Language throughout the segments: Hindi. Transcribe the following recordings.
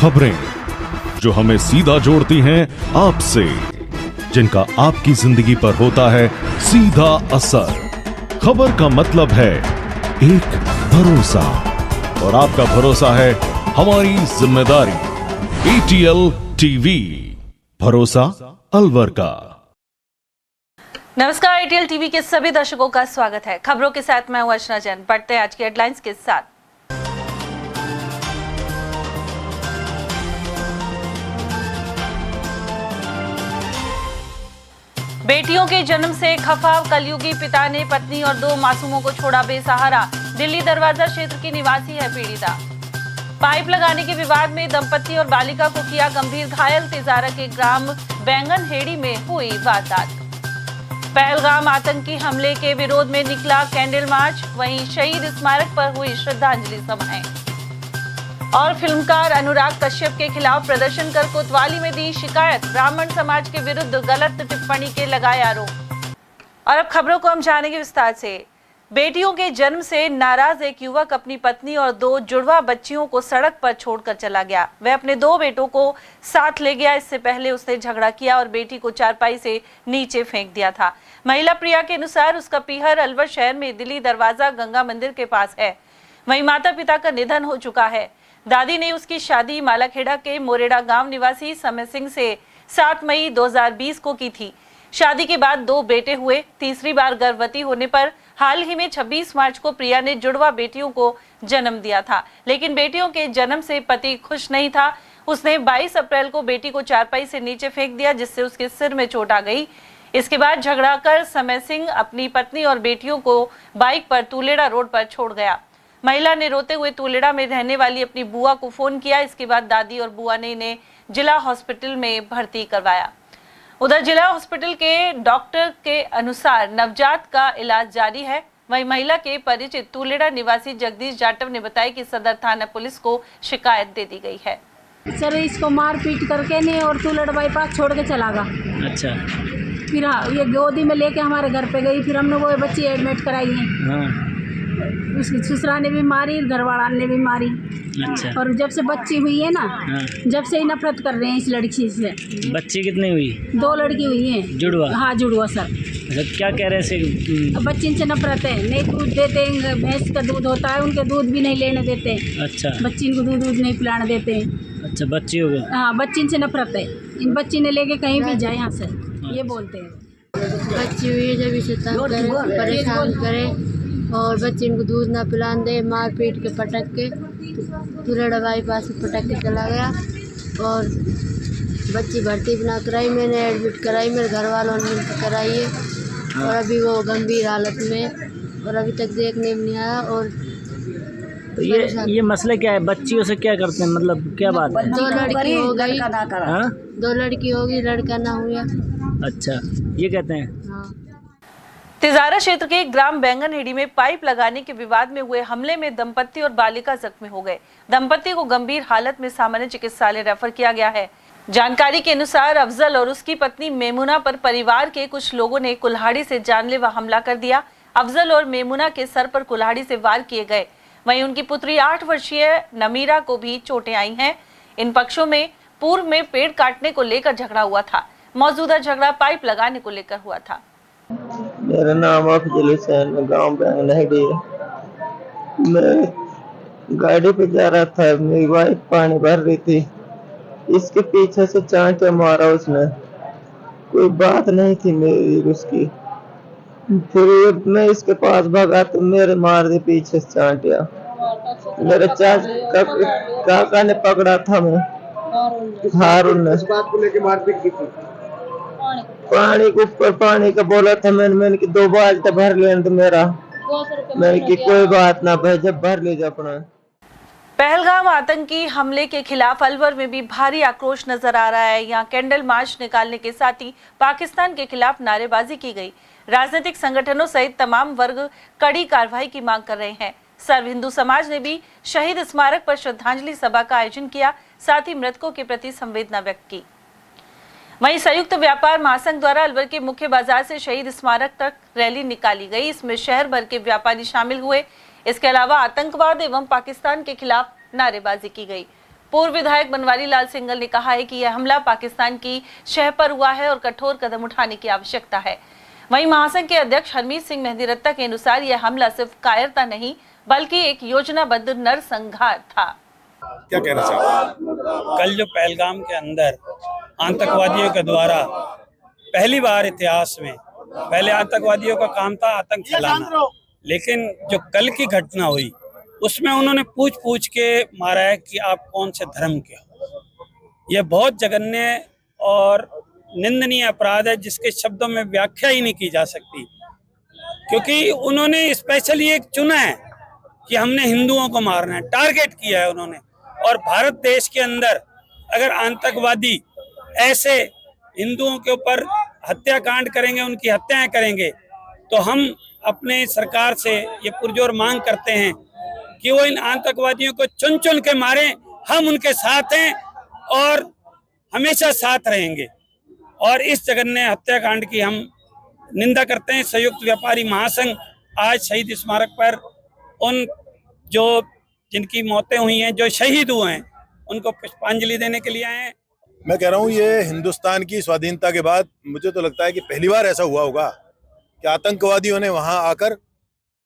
खबरें जो हमें सीधा जोड़ती हैं आपसे, जिनका आपकी जिंदगी पर होता है सीधा असर। खबर का मतलब है एक भरोसा, और आपका भरोसा है हमारी जिम्मेदारी। ATL टीवी, भरोसा अलवर का। नमस्कार, ATL टीवी के सभी दर्शकों का स्वागत है। खबरों के साथ मैं हूं अर्चना जैन। बढ़ते हैं आज की हेडलाइंस के साथ। बेटियों के जन्म से खफा कलयुगी पिता ने पत्नी और 2 मासूमों को छोड़ा बेसहारा। दिल्ली दरवाजा क्षेत्र की निवासी है पीड़िता। पाइप लगाने के विवाद में दंपति और बालिका को किया गंभीर घायल। तिजारा के ग्राम बैंगनहेड़ी में हुई वारदात। पहलगाम आतंकी हमले के विरोध में निकला कैंडल मार्च। वहीं शहीद स्मारक पर हुई श्रद्धांजलि सभाएं। और फिल्मकार अनुराग कश्यप के खिलाफ प्रदर्शन कर कोतवाली में दी शिकायत। ब्राह्मण समाज के विरुद्ध गलत टिप्पणी के लगाए आरोप। और अब खबरों को हम जानेंगे विस्तार से। बेटियों के जन्म से नाराज एक युवक अपनी पत्नी और 2 जुड़वा बच्चियों को सड़क पर छोड़कर चला गया। वह अपने 2 बेटों को साथ ले गया। इससे पहले उसने झगड़ा किया और बेटी को चारपाई से नीचे फेंक दिया था। महिला प्रिया के अनुसार उसका पीहर अलवर शहर में दिल्ली दरवाजा गंगा मंदिर के पास है। वहीं माता पिता का निधन हो चुका है। दादी ने उसकी शादी मालाखेड़ा के मोरेड़ा गांव निवासी समय सिंह से 7 मई 2020 को की थी। शादी के बाद 2 बेटे हुए। तीसरी बार गर्भवती होने पर हाल ही में 26 मार्च को प्रिया ने जुड़वा बेटियों को जन्म दिया था, लेकिन बेटियों के जन्म से पति खुश नहीं था। उसने 22 अप्रैल को बेटी को चारपाई से नीचे फेंक दिया, जिससे उसके सिर में चोट आ गई। इसके बाद झगड़ा कर समय सिंह अपनी पत्नी और बेटियों को बाइक पर तुलेड़ा रोड पर छोड़ गया। महिला ने रोते हुए तुलेड़ा में रहने वाली अपनी बुआ को फोन किया। इसके बाद दादी और बुआ ने इन्हें जिला हॉस्पिटल में भर्ती करवाया। उधर जिला हॉस्पिटल के डॉक्टर के अनुसार नवजात का इलाज जारी है। वहीं महिला के परिचित तुलेड़ा निवासी जगदीश जाटव ने बताया कि सदर थाना पुलिस को शिकायत दे दी गई है। सर इसको मार पीट करके ने और तुलेड़ा बाईपास छोड़ के चला गया। अच्छा। फिर ये गोदी में लेके हमारे घर पे गई। फिर हमने वो बच्ची एडमिट कराई है। हाँ। उसकी ससुरा ने भी मारी, घरवाला ने भी मारी। अच्छा। और जब से बच्ची हुई है ना, हाँ। जब से ही नफरत कर रहे हैं इस लड़की से। बच्ची कितनी हुई? 2 लड़की हुई हैं। जुड़वा? हाँ जुड़वा सर। अच्छा, क्या कह रहे थे? बच्ची से नफरत है, नहीं दूध देते हैं। भैंस का दूध होता है, उनके दूध भी नहीं लेने देते। अच्छा। बच्ची को दूध नहीं पिलाने देते। अच्छा, बच्ची हो गया। हाँ, बच्ची से नफरत है। इन बच्ची ने लेके कहीं भी जाए यहाँ से, ये बोलते हैं। बच्ची हुई है जब इसे तंग करे, परेशान करे और बच्चे इनको दूध ना पिलाने दे, मार पीट के पटक के तुलेड़ा बाईपास से पटक के चला गया। और बच्ची भर्ती भी ना कराई, मैंने एडमिट कराई, मेरे घर वालों ने मिलकर कराई है। और अभी वो गंभीर हालत में और अभी तक देखने में नहीं आया। और तो ये मसले क्या है? बच्चियों से क्या करते हैं, मतलब क्या बात है? 2 लड़की हो गई। 2 लड़की होगी, लड़का ना हुआ। अच्छा, ये कहते हैं। हाँ। तिजारा क्षेत्र के ग्राम बैंगनहेड़ी में पाइप लगाने के विवाद में हुए हमले में दंपति और बालिका जख्मी हो गए। दंपति को गंभीर हालत में सामान्य चिकित्सालय रेफर किया गया है। जानकारी के अनुसार अफजल और उसकी पत्नी मेमुना पर परिवार के कुछ लोगों ने कुल्हाड़ी से जानलेवा हमला कर दिया। अफजल और मेमुना के सर पर कुल्हाड़ी से वार किए गए। वहीं उनकी पुत्री 8 वर्षीय नमीरा को भी चोटें आई हैं। इन पक्षों में पूर्व में पेड़ काटने को लेकर झगड़ा हुआ था। मौजूदा झगड़ा पाइप लगाने को लेकर हुआ था। मेरा नाम अफजल हुसैन, गांव बैंगनहेड़ी है। मैं गाड़ी पे जा रहा था, मेरी वाइफ पानी भर रही थी। इसके पीछे से चांटे मारा उसने, कोई बात नहीं थी मेरी उसकी। फिर मैं इसके पास भागा तो मेरे मार दे पीछे से चांटिया। मेरे काका ने पकड़ा था, मैं हारून ने। बात को लेके मारपीट की थी। पानी के ऊपर पानी का बोला था, मैंने कि 2 बाल्टी भर लेने तो मेरा। मैंने कि कोई बात ना भाई, जब भर लीजिए अपना। पहलगाम आतंकी हमले के खिलाफ अलवर में भी भारी आक्रोश नजर आ रहा है। यहाँ कैंडल मार्च निकालने के साथ ही पाकिस्तान के खिलाफ नारेबाजी की गई। राजनीतिक संगठनों सहित तमाम वर्ग कड़ी कार्रवाई की मांग कर रहे हैं। सर्व हिंदू समाज ने भी शहीद स्मारक पर श्रद्धांजलि सभा का आयोजन किया, साथ ही मृतकों के प्रति संवेदना व्यक्त की। वहीं संयुक्त व्यापार महासंघ द्वारा अलवर के मुख्य बाजार से शहीद स्मारक तक रैली निकाली गई। इसमें शहर भर के व्यापारी शामिल हुए। इसके अलावा आतंकवाद एवं पाकिस्तान के खिलाफ नारेबाजी की गई। पूर्व विधायक बनवारी लाल सिंघल ने कहा है कि यह हमला पाकिस्तान की शह पर हुआ है और कठोर कदम उठाने की आवश्यकता है। वहीं महासंघ के अध्यक्ष हरमीत सिंह मेहंदी रत्ता के अनुसार यह हमला सिर्फ कायरता नहीं बल्कि एक योजनाबद्ध नरसंहार था। क्या कहना चाहते? कल जो पहलगाम के अंदर आतंकवादियों के द्वारा पहली बार इतिहास में, पहले आतंकवादियों का काम था आतंक फैलाना, लेकिन जो कल की घटना हुई उसमें उन्होंने पूछ पूछ के मारा है कि आप कौन से धर्म के हो। यह बहुत जघन्य और निंदनीय अपराध है जिसके शब्दों में व्याख्या ही नहीं की जा सकती, क्योंकि उन्होंने स्पेशली एक चुना है कि हमने हिंदुओं को मारना है, टारगेट किया है उन्होंने। और भारत देश के अंदर अगर आतंकवादी ऐसे हिंदुओं के ऊपर हत्याकांड करेंगे, उनकी हत्याएं करेंगे, तो हम अपने सरकार से ये पुरजोर मांग करते हैं कि वो इन आतंकवादियों को चुन चुन के मारें। हम उनके साथ हैं और हमेशा साथ रहेंगे। और इस जघन्य हत्याकांड की हम निंदा करते हैं। संयुक्त व्यापारी महासंघ आज शहीद स्मारक पर उन जो जिनकी मौतें हुई हैं, जो शहीद हुए हैं, उनको पुष्पांजलि देने के लिए आए हैं। मैं कह रहा हूँ ये हिंदुस्तान की स्वाधीनता के बाद मुझे तो लगता है कि पहली बार ऐसा हुआ होगा कि आतंकवादियों ने वहां आकर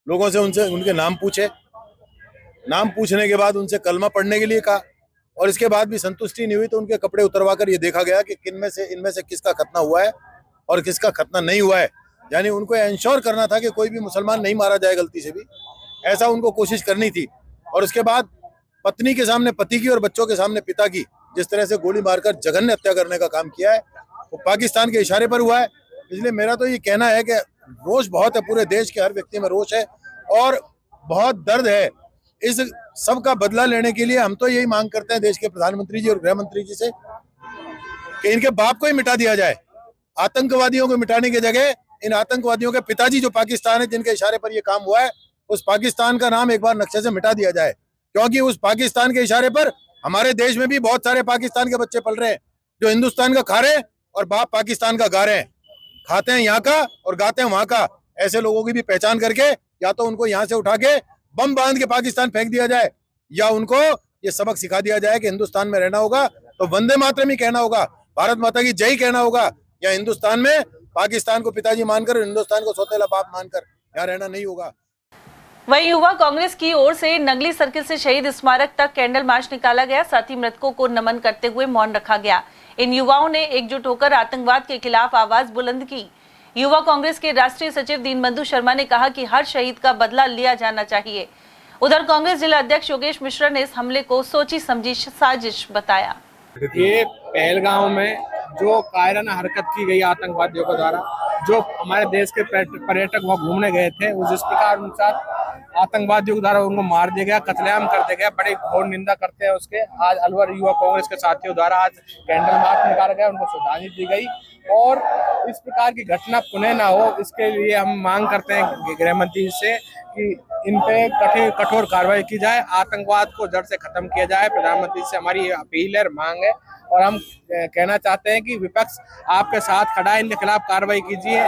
लोगों से उनके नाम पूछे, नाम पूछने के बाद उनसे कलमा पढ़ने के लिए कहा, और इसके बाद भी संतुष्टि नहीं हुई तो उनके कपड़े उतरवा कर ये देखा गया कि इनमें से किसका खतना हुआ है और किसका खतना नहीं हुआ है। यानी उनको इंश्योर करना था कि कोई भी मुसलमान नहीं मारा जाए गलती से भी, ऐसा उनको कोशिश करनी थी। और उसके बाद पत्नी के सामने पति की और बच्चों के सामने पिता की जिस तरह से गोली मारकर जघन्य हत्या करने का काम किया है वो पाकिस्तान के इशारे पर हुआ है। इसलिए मेरा तो ये कहना है कि रोष बहुत है, पूरे देश के हर व्यक्ति में रोष है और बहुत दर्द है। इस सब का बदला लेने के लिए हम तो यही मांग करते हैं देश के प्रधानमंत्री जी और गृह मंत्री जी से कि इनके बाप को ही मिटा दिया जाए। आतंकवादियों को मिटाने की जगह इन आतंकवादियों के पिताजी जो पाकिस्तान है, जिनके इशारे पर यह काम हुआ है, उस पाकिस्तान का नाम एक बार नक्शे से मिटा दिया जाए। क्योंकि उस पाकिस्तान के इशारे पर हमारे देश में भी बहुत सारे पाकिस्तान के बच्चे पल रहे हैं जो हिंदुस्तान का खा रहे हैं और बाप पाकिस्तान का गा रहे हैं। खाते हैं यहाँ का और गाते हैं वहां का। ऐसे लोगों की भी पहचान करके या तो उनको यहाँ से उठा के बम बांध के पाकिस्तान फेंक दिया जाए, या उनको ये सबक सिखा दिया जाए कि हिंदुस्तान में रहना होगा तो वंदे मातरम ही कहना होगा, भारत माता की जय कहना होगा, या हिंदुस्तान में पाकिस्तान को पिताजी मानकर हिंदुस्तान को सौतेला बाप मानकर यहाँ रहना नहीं होगा। वहीं युवा कांग्रेस की ओर से नगली सर्किल से शहीद स्मारक तक कैंडल मार्च निकाला गया। साथ ही मृतकों को नमन करते हुए मौन रखा गया। इन युवाओं ने एकजुट होकर आतंकवाद के खिलाफ आवाज बुलंद की। युवा कांग्रेस के राष्ट्रीय सचिव दीनबंधु शर्मा ने कहा कि हर शहीद का बदला लिया जाना चाहिए। उधर कांग्रेस जिला अध्यक्ष योगेश मिश्रा ने इस हमले को सोची समझी साजिश बताया। ये पहलगाम में जो कायराना हरकत की गई आतंकवादियों के द्वारा, जो हमारे देश के पर्यटक वहाँ घूमने गए थे, उस जिस प्रकार उनके आतंकवादियों के द्वारा उनको मार दिया गया, कत्लेआम कर दिया गया, बड़ी घोर निंदा करते हैं उसके। आज अलवर युवा कांग्रेस के साथियों द्वारा आज कैंडल मार्च निकाला गया, उनको श्रद्धांजलि दी गई। और इस प्रकार की घटना पुनः ना हो, इसके लिए हम मांग करते हैं गृह मंत्री से कि इन पे कठोर कार्रवाई की जाए, आतंकवाद को जड़ से खत्म किया जाए। प्रधानमंत्री से हमारी अपील है, मांग है, और हम कहना चाहते हैं कि विपक्ष आपके साथ खड़ा है, इनके खिलाफ कार्रवाई कीजिए,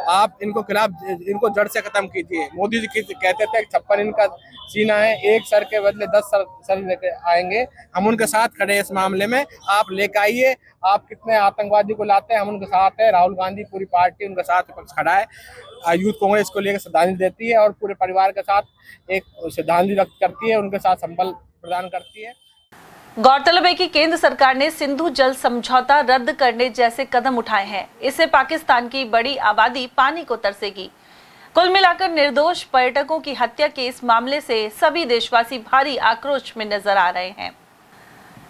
आप इनको जड़ से खत्म कीजिए। मोदी जी कहते थे 56 इनका सीना है, एक सर के बदले 10 सर लेके आएंगे। हम उनके साथ खड़े हैं इस मामले में, आप लेके आइए। आप कितने आतंकवादी को लाते हैं, हम उनके साथ है। राहुल गांधी पूरी पार्टी उनके साथ विपक्ष खड़ा है, यूथ कांग्रेस को लेकर श्रद्धांजलि देती है और पूरे परिवार के साथ एक श्रद्धांजलि व्यक्त करती है, उनके साथ संबल प्रदान करती है। गौरतलब है कि केंद्र सरकार ने सिंधु जल समझौता रद्द करने जैसे कदम उठाए हैं। इससे पाकिस्तान की बड़ी आबादी पानी को तरसेगी। कुल मिलाकर निर्दोष पर्यटकों की हत्या के इस मामले से सभी देशवासी भारी आक्रोश में नजर आ रहे हैं।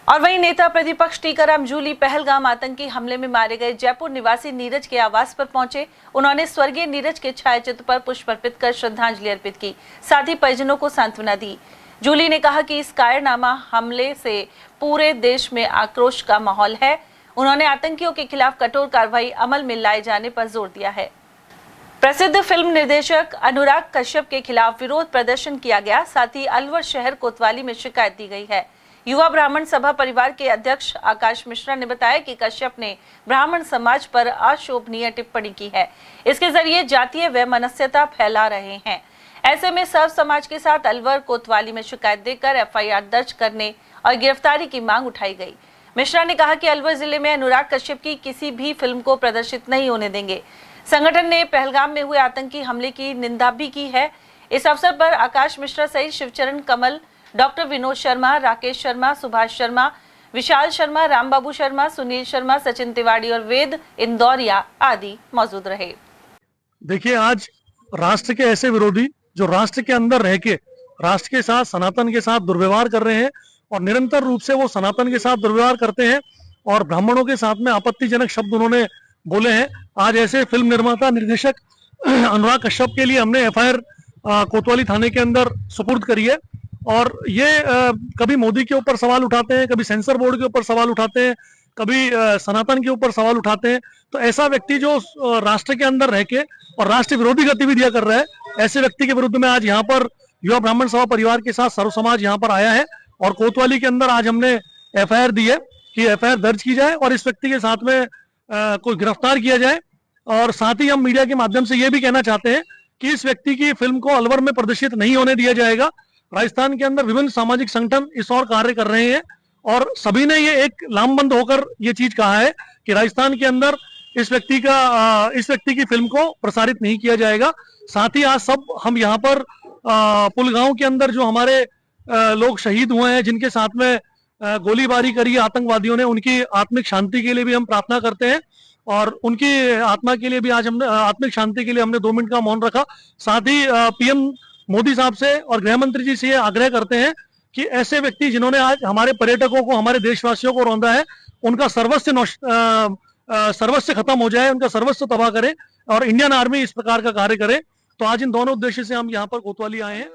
और वहीं नेता प्रतिपक्ष टीकाराम जूली पहलगाम आतंकी हमले में मारे गए जयपुर निवासी नीरज के आवास पर पहुंचे। उन्होंने स्वर्गीय नीरज के छायाचित्र पर पुष्प अर्पित कर श्रद्धांजलि अर्पित की, साथ ही परिजनों को सांत्वना दी। जूली ने कहा कि इस कायरनामा हमले से पूरे देश में आक्रोश का माहौल है। उन्होंने आतंकियों के खिलाफ कठोर कार्रवाई अमल में लाए जाने पर जोर दिया है। प्रसिद्ध फिल्म निर्देशक अनुराग कश्यप के खिलाफ विरोध प्रदर्शन किया गया। साथ ही अलवर शहर कोतवाली में शिकायत दी गई है। युवा ब्राह्मण सभा परिवार के अध्यक्ष आकाश मिश्रा ने बताया कि कश्यप ने ब्राह्मण समाज पर अशोभनीय टिप्पणी की है। इसके जरिए जातीय वैमनस्यता फैला रहे हैं। ऐसे में सर्व समाज के साथ अलवर कोतवाली में शिकायत देकर एफआईआर दर्ज करने और गिरफ्तारी की मांग उठाई गई। मिश्रा ने कहा कि अलवर जिले में अनुराग कश्यप की किसी भी फिल्म को प्रदर्शित नहीं होने देंगे। संगठन ने पहलगाम में हुए आतंकी हमले की निंदा भी की है। इस अवसर पर आकाश मिश्रा सहित शिवचरण कमल, डॉक्टर विनोद शर्मा, राकेश शर्मा, सुभाष शर्मा, विशाल शर्मा, रामबाबू शर्मा, सुनील शर्मा, सचिन तिवारी और वेद इंदौरिया आदि मौजूद रहे। देखिए, आज राष्ट्र के ऐसे विरोधी जो राष्ट्र के अंदर रह के राष्ट्र के साथ, सनातन के साथ दुर्व्यवहार कर रहे हैं और निरंतर रूप से वो सनातन के साथ दुर्व्यवहार करते हैं और ब्राह्मणों के साथ में आपत्तिजनक शब्द उन्होंने बोले हैं। आज ऐसे फिल्म निर्माता निर्देशक अनुराग कश्यप के लिए हमने एफआईआर कोतवाली थाने के अंदर सुपुर्द करी है और ये कभी मोदी के ऊपर सवाल उठाते हैं, कभी सेंसर बोर्ड के ऊपर सवाल उठाते हैं, कभी सनातन के ऊपर सवाल उठाते हैं। तो ऐसा व्यक्ति जो राष्ट्र के अंदर रह के और राष्ट्र विरोधी गतिविधियां कर रहा है, ऐसे व्यक्ति के विरुद्ध में आज यहाँ पर युवा ब्राह्मण सभा परिवार के साथ सर्व समाज यहाँ पर आया है और कोतवाली के अंदर आज हमने एफआईआर दी है कि एफआईआर दर्ज की जाए और इस व्यक्ति के साथ में कोई गिरफ्तार किया जाए। और साथ ही हम मीडिया के माध्यम से ये भी कहना चाहते हैं कि इस व्यक्ति की फिल्म को अलवर में प्रदर्शित नहीं होने दिया जाएगा। राजस्थान के अंदर विभिन्न सामाजिक संगठन इस और कार्य कर रहे हैं और सभी ने ये एक लामबंद होकर ये चीज कहा है कि राजस्थान के अंदर इस व्यक्ति की फिल्म को प्रसारित नहीं किया जाएगा। साथ ही आज सब हम यहाँ पर पुलगांव के अंदर जो हमारे लोग शहीद हुए हैं, जिनके साथ में गोलीबारी करी आतंकवादियों ने, उनकी आत्मिक शांति के लिए भी हम प्रार्थना करते हैं और उनकी आत्मा के लिए भी आज हमने आत्मिक शांति के लिए हमने 2 मिनट का मौन रखा। साथ ही पीएम मोदी साहब से और गृह मंत्री जी से ये आग्रह करते हैं कि ऐसे व्यक्ति जिन्होंने आज हमारे पर्यटकों को, हमारे देशवासियों को रौंदा है, उनका सर्वस्व खत्म हो जाए, उनका सर्वस्व तबाह करे और इंडियन आर्मी इस प्रकार का कार्य करे। तो आज इन दोनों उद्देश्य से हम यहाँ पर कोतवाली आए हैं।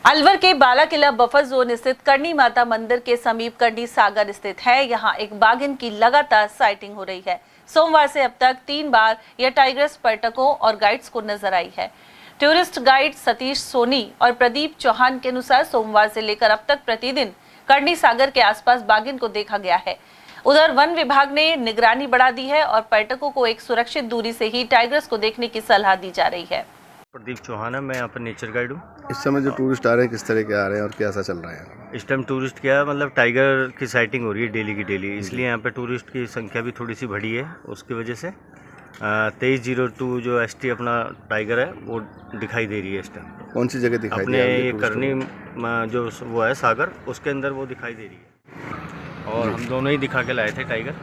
अलवर के बाला किला बफर जोन स्थित करणी माता मंदिर के समीप करणी सागर स्थित है। यहाँ एक बाघिन की लगातार साइटिंग हो रही है। सोमवार से अब तक 3 बार यह टाइग्रेस पर्यटकों और गाइड्स को नजर आई है। टूरिस्ट गाइड सतीश सोनी और प्रदीप चौहान के अनुसार सोमवार से लेकर अब तक प्रतिदिन करणी सागर के आसपास बाघिन को देखा गया है। उधर वन विभाग ने निगरानी बढ़ा दी है और पर्यटकों को एक सुरक्षित दूरी से ही टाइग्रेस को देखने की सलाह दी जा रही है। प्रदीप चौहान है, मैं यहाँ पर नेचर गाइड हूँ। इस समय जो टूरिस्ट आ रहे हैं किस तरह के आ रहे हैं और कैसा चल रहा है? इस टाइम टूरिस्ट क्या है, मतलब टाइगर की साइटिंग हो रही है डेली की डेली, इसलिए यहाँ पे टूरिस्ट की संख्या भी थोड़ी सी बढ़ी है। उसकी वजह से 2302 जो एसटी अपना टाइगर है वो दिखाई दे रही है इस टाइम। कौन सी जगह दिखाई दे रही है? अपने करनी जो वो है सागर, उसके अंदर वो दिखाई दे रही है और हम दोनों ही दिखा के लाए थे टाइगर।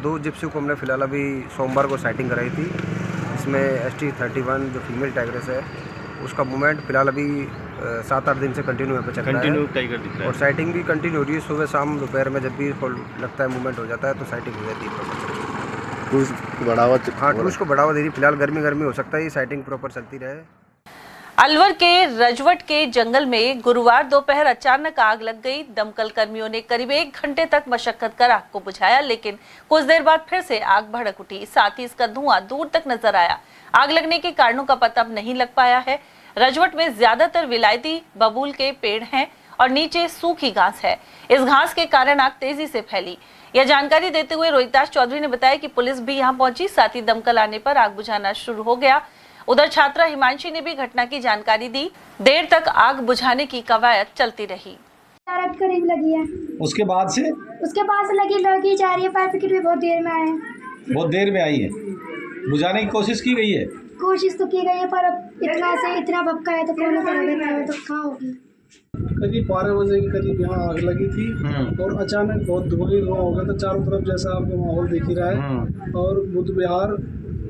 2 जिप्सी को हमने फिलहाल अभी सोमवार को साइटिंग कराई थी। इसमें ST31 जो फीमेल टाइग्रेस है उसका मूवमेंट फिलहाल अभी 7-8 दिन से कंटिन्यू यहाँ पे चल रहा है। टाइगर दिख रहा है और साइटिंग भी कंटिन्यू हो रही है। सुबह शाम दोपहर में जब भी लगता है मूवमेंट हो जाता है तो साइटिंग हो जाती है। टूरिस्ट को बढ़ावा टूरिस्ट को बढ़ावा दे रही। फिलहाल गर्मी हो सकता है ये साइटिंग प्रॉपर चलती रहे। अलवर के रजवट के जंगल में गुरुवार दोपहर अचानक आग लग गई। दमकल कर्मियों ने करीब 1 घंटे तक मशक्कत कर आग को बुझाया, लेकिन कुछ देर बाद फिर से आग भड़क उठी। साथ ही इसका धुआं दूर तक नजर आया। आग लगने के कारणों का पता अब नहीं लग पाया है। रजवट में ज्यादातर विलायती बबूल के पेड़ हैं और नीचे सूखी घास है। इस घास के कारण आग तेजी से फैली। यह जानकारी देते हुए रोहिताश चौधरी ने बताया कि पुलिस भी यहां पहुंची, साथ ही दमकल आने पर आग बुझाना शुरू हो गया। उधर छात्रा हिमांशी ने भी घटना की जानकारी दी। देर तक आग बुझाने की कवायद चलती रही। करीब लगी है, उसके बाद से लगी जा रही है। फायर ब्रिगेड भी बहुत देर में आई है। बुझाने की कोशिश की गई है। कोशिश तो की गई है पर अब इतना भपका है तो कौन तो कहाँ होगी। करीब 12 बजे के करीब यहाँ आग लगी थी और अचानक बहुत धुआं हो गया था चारों तरफ, जैसा आपको माहौल दिख ही रहा है। और बुद्ध विहार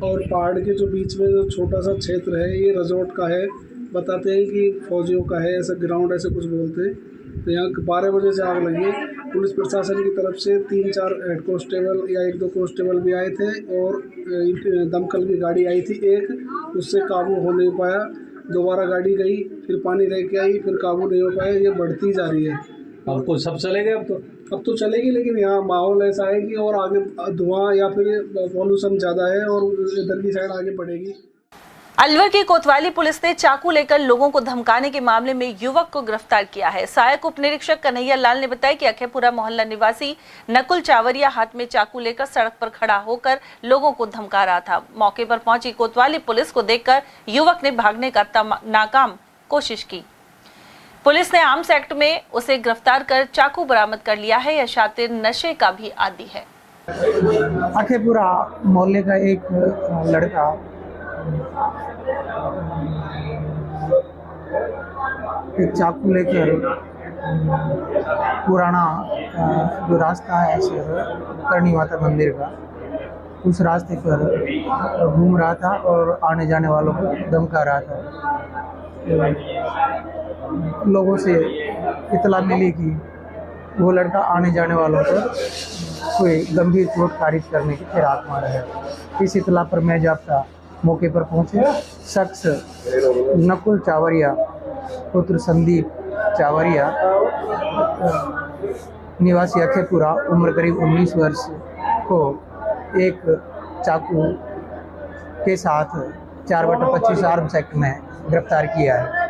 और पहाड़ के जो बीच में जो छोटा सा क्षेत्र है ये रिजॉर्ट का है। बताते हैं कि फौजियों का है, ऐसा ग्राउंड ऐसे कुछ बोलते हैं। तो यहाँ 12 बजे से आग लगी है। पुलिस प्रशासन की तरफ से 3-4 हेड कांस्टेबल या 1-2 कांस्टेबल भी आए थे और दमकल की गाड़ी आई थी एक, उससे काबू हो नहीं पाया। दोबारा गाड़ी गई, फिर पानी लेके आई, फिर काबू नहीं हो पाया। ये बढ़ती जा रही है। अब कुछ सब चले गए, अब तो चलेगी, लेकिन यहाँ माहौल ऐसा है कि और आगे धुआं या फिर पॉल्यूशन ज़्यादा है और इधर की साइड आगे बढ़ेगी। अलवर की कोतवाली पुलिस ने चाकू लेकर लोगों को धमकाने के मामले में युवक को गिरफ्तार किया है। सहायक उप निरीक्षक कन्हैया लाल ने बताया कि अखेपुरा मोहल्ला निवासी नकुल चावरिया हाथ में चाकू लेकर सड़क पर खड़ा होकर लोगों को धमका रहा था। मौके पर पहुंची कोतवाली पुलिस को देखकर युवक ने भागने का नाकाम कोशिश की। पुलिस ने आर्म्स एक्ट में उसे गिरफ्तार कर चाकू बरामद कर लिया है। यह शातिर नशे का भी आदी है। अखेपुरा मोहल्ले का एक लड़का एक चाकू लेकर पुराना जो रास्ता है करणी माता मंदिर का, उस रास्ते पर घूम रहा था और आने जाने वालों को धमका रहा था। लोगों से इतला मिली कि वो लड़का आने जाने वालों पर कोई गंभीर चोट कारिज करने की फिराक में है। इस इतला पर मैं जाब्ता मौके पर पहुंचे। शख्स नकुल चावरिया पुत्र संदीप चावरिया निवासी अखेपुरा उम्र करीब 19 वर्ष को एक चाकू के साथ 4/25 आर्म्स एक्ट में गिरफ्तार किया है।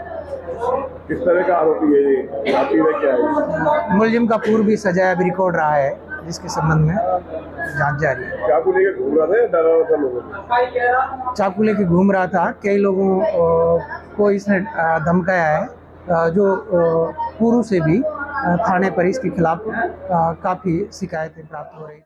किस तरह का आरोपी है ये? आरोपी क्या है? मुलजिम का पूर्व भी सजाया भी रिकॉर्ड रहा है, जिसके संबंध में जांच जारी है। चाकू लेके घूम रहा था, डरा रहा था लोगों को? चाकू लेके घूम रहा था। कई लोगों को इसने धमकाया है, जो पूर्व से भी थाने पर इसके खिलाफ काफी शिकायतें प्राप्त हो रही।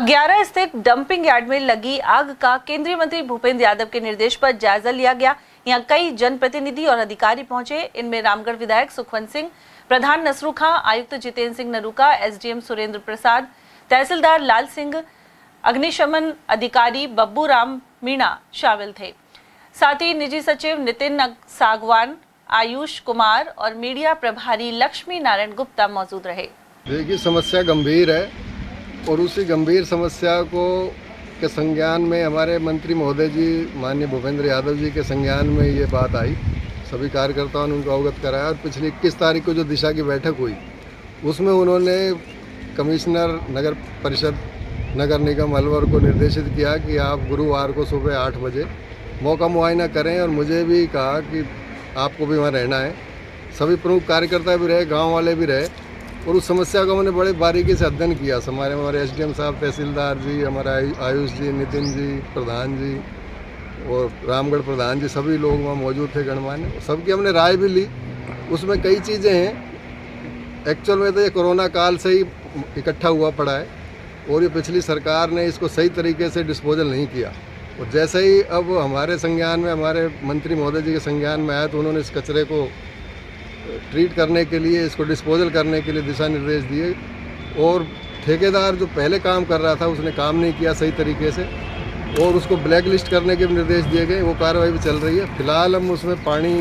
11 स्थित डंपिंग यार्ड में लगी आग का केंद्रीय मंत्री भूपेंद्र यादव के निर्देश पर जायजा लिया गया। यहाँ कई जनप्रतिनिधि और अधिकारी पहुंचे। इनमें रामगढ़ विधायक सुखवंत सिंह, प्रधान नसरू खां, आयुक्त जितेंद्र सिंह नरूका, एसडीएम सुरेंद्र प्रसाद, तहसीलदार लाल सिंह, अग्निशमन अधिकारी बब्बू राम मीणा शामिल थे। साथ ही निजी सचिव नितिन सागवान, आयुष कुमार और मीडिया प्रभारी लक्ष्मी नारायण गुप्ता मौजूद रहे। देखिए, समस्या गंभीर है और उसी गंभीर समस्या को के संज्ञान में हमारे मंत्री महोदय जी माननीय भूपेंद्र यादव जी के संज्ञान में ये बात आई। सभी कार्यकर्ताओं ने उनको अवगत कराया और पिछली 21 तारीख को जो दिशा की बैठक हुई उसमें उन्होंने कमिश्नर नगर परिषद नगर निगम अलवर को निर्देशित किया कि आप गुरुवार को सुबह 8 बजे मौका मुआयना करें और मुझे भी कहा कि आपको भी वहाँ रहना है। सभी प्रमुख कार्यकर्ता भी रहे, गाँव वाले भी रहे और उस समस्या को हमने बड़े बारीकी से अध्ययन किया। हमारे एसडीएम साहब, तहसीलदार जी, हमारा आयुष जी, नितिन जी, प्रधान जी और रामगढ़ प्रधान जी, सभी लोग वहाँ मौजूद थे गणमान्य। सबकी हमने राय भी ली। उसमें कई चीज़ें हैं। एक्चुअल में तो ये कोरोना काल से ही इकट्ठा हुआ पड़ा है और ये पिछली सरकार ने इसको सही तरीके से डिस्पोजल नहीं किया और जैसे ही अब हमारे संज्ञान में, हमारे मंत्री महोदय जी के संज्ञान में आया तो उन्होंने इस कचरे को ट्रीट करने के लिए, इसको डिस्पोजल करने के लिए दिशा निर्देश दिए और ठेकेदार जो पहले काम कर रहा था उसने काम नहीं किया सही तरीके से और उसको ब्लैक लिस्ट करने के भी निर्देश दिए गए। वो कार्रवाई भी चल रही है। फिलहाल हम उसमें पानी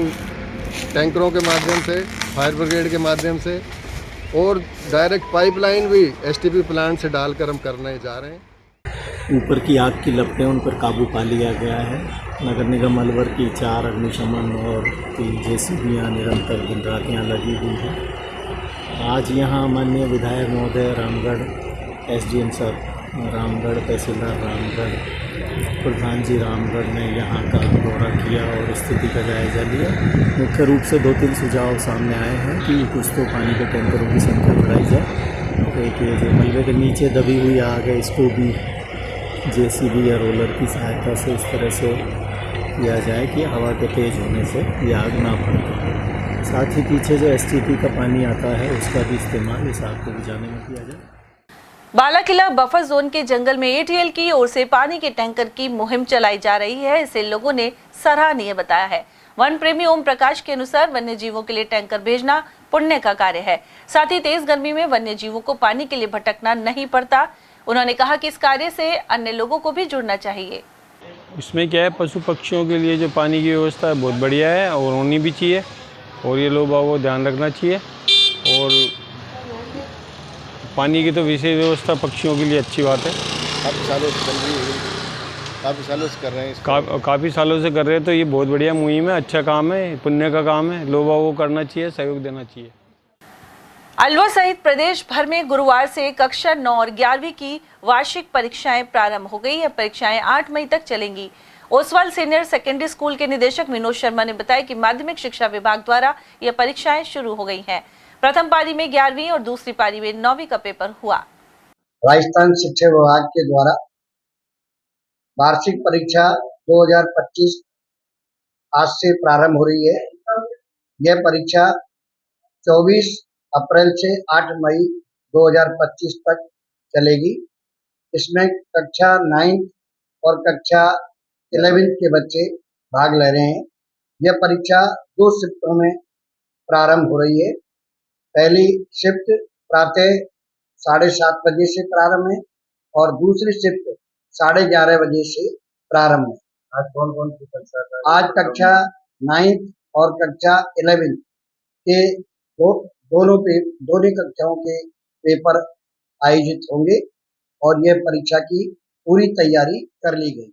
टैंकरों के माध्यम से, फायर ब्रिगेड के माध्यम से और डायरेक्ट पाइपलाइन भी एसटीपी प्लांट से डालकर हम करने जा रहे हैं। ऊपर की आग की लपटें, उन पर काबू पा लिया गया है। नगर निगम अलवर की 4 अग्निशमन और 3 जेसीबीयाँ निरंतर दिन रात यहाँ लगी हुई हैं। आज यहाँ माननीय विधायक महोदय, रामगढ़ एसडीएम सर रामगढ़, तहसीलदार रामगढ़, प्रधान जी रामगढ़ ने यहाँ का दौरा किया और स्थिति का जायजा लिया। मुख्य रूप से 2-3 सुझाव सामने आए हैं कि कुछ तो पानी के टैंकरों की संख्या बढ़ाई जाए। एक ये जो मलबे के नीचे दबी हुई आग है, इसको भी जेसीबी या रोलर की सहायता से इस तरह से किया जाए कि हवा के तेज़ होने से ये आग ना फड़े। साथ ही पीछे जो एसटीपी का पानी आता है उसका भी इस्तेमाल इस आग को बुझाने में किया जाए। बालाकिला बफर जोन के जंगल में एटीएल की ओर से पानी के टैंकर की मुहिम चलाई जा रही है। इसे लोगों ने सराहनीय बताया है। वन प्रेमी ओम प्रकाश के अनुसार वन्य जीवों के लिए टैंकर भेजना पुण्य का कार्य है। साथ ही तेज गर्मी में वन्य जीवों को पानी के लिए भटकना नहीं पड़ता। उन्होंने कहा कि इस कार्य से अन्य लोगों को भी जुड़ना चाहिए। इसमें क्या है, पशु पक्षियों के लिए जो पानी की व्यवस्था है बहुत बढ़िया है और होनी भी चाहिए और ये लोगों को ध्यान रखना चाहिए। और पानी की तो विशेष व्यवस्था पक्षियों के लिए अच्छी बात है। काफ़ी सालों से कर रहे हैं, काफ़ी सालों से कर रहे हैं, तो ये बहुत बढ़िया मुहिम है, अच्छा काम है, पुण्य का काम है, लोगों को करना चाहिए, सहयोग देना चाहिए। अलवर सहित प्रदेश भर में गुरुवार से कक्षा 9 और 11वीं की वार्षिक परीक्षाएं प्रारंभ हो गई है। परीक्षाएं 8 मई तक चलेंगी। ओसवाल सीनियर सेकेंडरी स्कूल के निदेशक विनोद शर्मा ने बताया कि माध्यमिक शिक्षा विभाग द्वारा यह परीक्षाएं शुरू हो गई हैं। प्रथम पारी में 11वीं और दूसरी पारी में 9वीं का पेपर हुआ। राजस्थान शिक्षा विभाग के द्वारा वार्षिक परीक्षा 2025 आज से प्रारंभ हो रही है। यह परीक्षा 24 अप्रैल से 8 मई 2025 तक चलेगी। इसमें कक्षा 9 और कक्षा 11 के बच्चे भाग ले रहे हैं। यह परीक्षा 2 शिफ्टों में प्रारंभ हो रही है। पहली शिफ्ट प्रातः 7:30 बजे से प्रारंभ है और दूसरी शिफ्ट 11:30 बजे से प्रारंभ है। आज कौन कौन सी कक्षा? आज कक्षा 9 और कक्षा 11 के दोनों कक्षाओं के पेपर आयोजित होंगे और यह परीक्षा की पूरी तैयारी कर ली गई।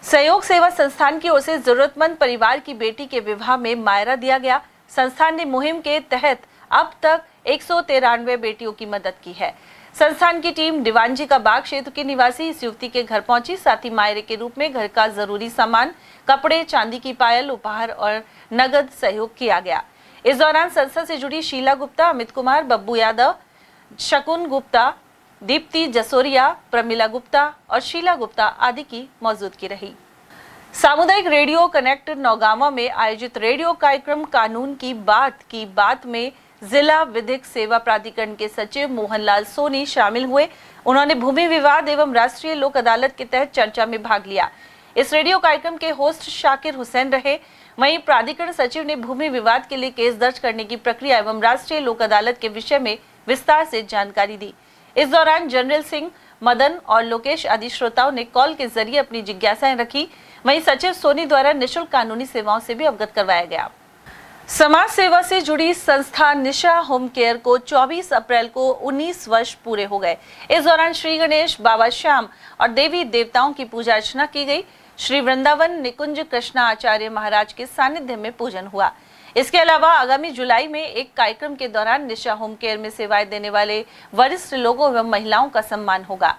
सहयोग सेवा संस्थान की ओर से जरूरतमंद परिवार की बेटी के विवाह में मायरा दिया गया। संस्थान ने मुहिम के तहत अब तक 193 बेटियों की मदद की है। संस्थान की टीम दीवानजी का बाग क्षेत्र के निवासी इस युवती के घर पहुंची। साथ ही मायरे के रूप में घर का जरूरी सामान, कपड़े, चांदी की पायल, उपहार और नगद सहयोग किया गया। इस दौरान संस्था से जुड़ी शीला गुप्ता, अमित कुमार, बब्बू यादव, शकुन गुप्ता, दीप्ति जसोरिया, प्रमिला गुप्ता और शीला गुप्ता आदि की मौजूदगी रही। सामुदायिक रेडियो कनेक्ट नौगांवा में आयोजित रेडियो कार्यक्रम कानून की बात में जिला विधिक सेवा प्राधिकरण के सचिव मोहनलाल सोनी शामिल हुए। उन्होंने भूमि विवाद एवं राष्ट्रीय लोक अदालत के तहत चर्चा में भाग लिया। इस रेडियो कार्यक्रम के होस्ट शाकिर हुसैन रहे। वहीं प्राधिकरण सचिव ने भूमि विवाद के लिए केस दर्ज करने की प्रक्रिया एवं राष्ट्रीय लोक अदालत के विषय में विस्तार से जानकारी दी। इस दौरान जनरल सिंह, मदन और लोकेश आदि श्रोताओं ने कॉल के जरिए अपनी जिज्ञासाएं रखी। वहीं सचिव सोनी द्वारा निःशुल्क कानूनी सेवाओं से भी अवगत करवाया गया। समाज सेवा से जुड़ी संस्था निशा होम केयर को 24 अप्रैल को 19 वर्ष पूरे हो गए। इस दौरान श्री गणेश, बाबा श्याम और देवी देवताओं की पूजा अर्चना की गई। श्री वृंदावन निकुंज कृष्णा आचार्य महाराज के सानिध्य में पूजन हुआ। इसके अलावा आगामी जुलाई में एक कार्यक्रम के दौरान निशा होम केयर में सेवाएं देने वाले वरिष्ठ लोगों एवं महिलाओं का सम्मान होगा।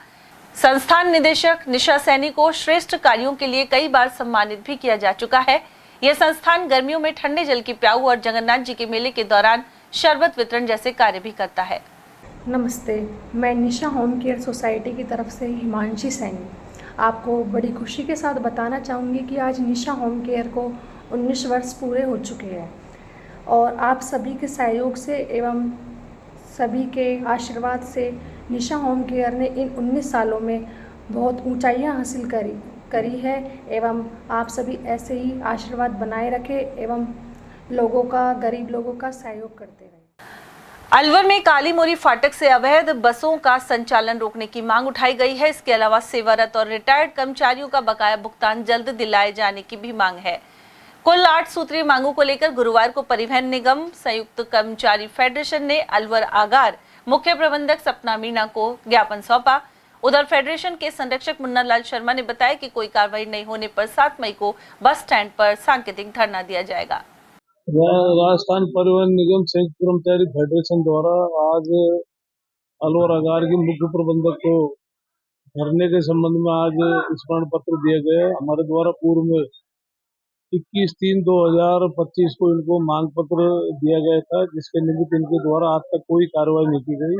संस्थान निदेशक निशा सैनी को श्रेष्ठ कार्यों के लिए कई बार सम्मानित भी किया जा चुका है। यह संस्थान गर्मियों में ठंडे जल की प्याऊ और जगन्नाथ जी के मेले के दौरान शरबत वितरण जैसे कार्य भी करता है। नमस्ते, मैं निशा होम केयर सोसाइटी की तरफ से हिमांशी सैनी आपको बड़ी खुशी के साथ बताना चाहूँगी कि आज निशा होम केयर को 19 वर्ष पूरे हो चुके हैं और आप सभी के सहयोग से एवं सभी के आशीर्वाद से निशा होम केयर ने इन 19 सालों में बहुत ऊंचाइयां हासिल करी है एवं आप सभी ऐसे ही आशीर्वाद बनाए रखें एवं लोगों का, गरीब लोगों का सहयोग करते रहें। अलवर में काली मोरी फाटक से अवैध बसों का संचालन रोकने की मांग उठाई गई है। इसके अलावा सेवारत और रिटायर्ड कर्मचारियों का बकाया भुगतान जल्द दिलाए जाने की भी मांग है। कुल 8 सूत्रीय मांगों को लेकर गुरुवार को परिवहन निगम संयुक्त कर्मचारी फेडरेशन ने अलवर आगार मुख्य प्रबंधक सपना मीणा को ज्ञापन सौंपा। उधर फेडरेशन के संरक्षक मुन्ना लाल शर्मा ने बताया कि कोई कार्रवाई नहीं होने पर 7 मई को बस स्टैंड पर सांकेतिक धरना दिया जाएगा। राजस्थान परिवहन निगम संयुक्त कर्मचारी फेडरेशन द्वारा आज अलवर आगार के मुख्य प्रबंधक को धरने के संबंध में आज स्मरण पत्र दिया गया। हमारे द्वारा पूर्व में 21/3/2025 को इनको मांग पत्र दिया गया था, जिसके निमित्त इनके द्वारा आज तक कोई कार्रवाई नहीं की गई।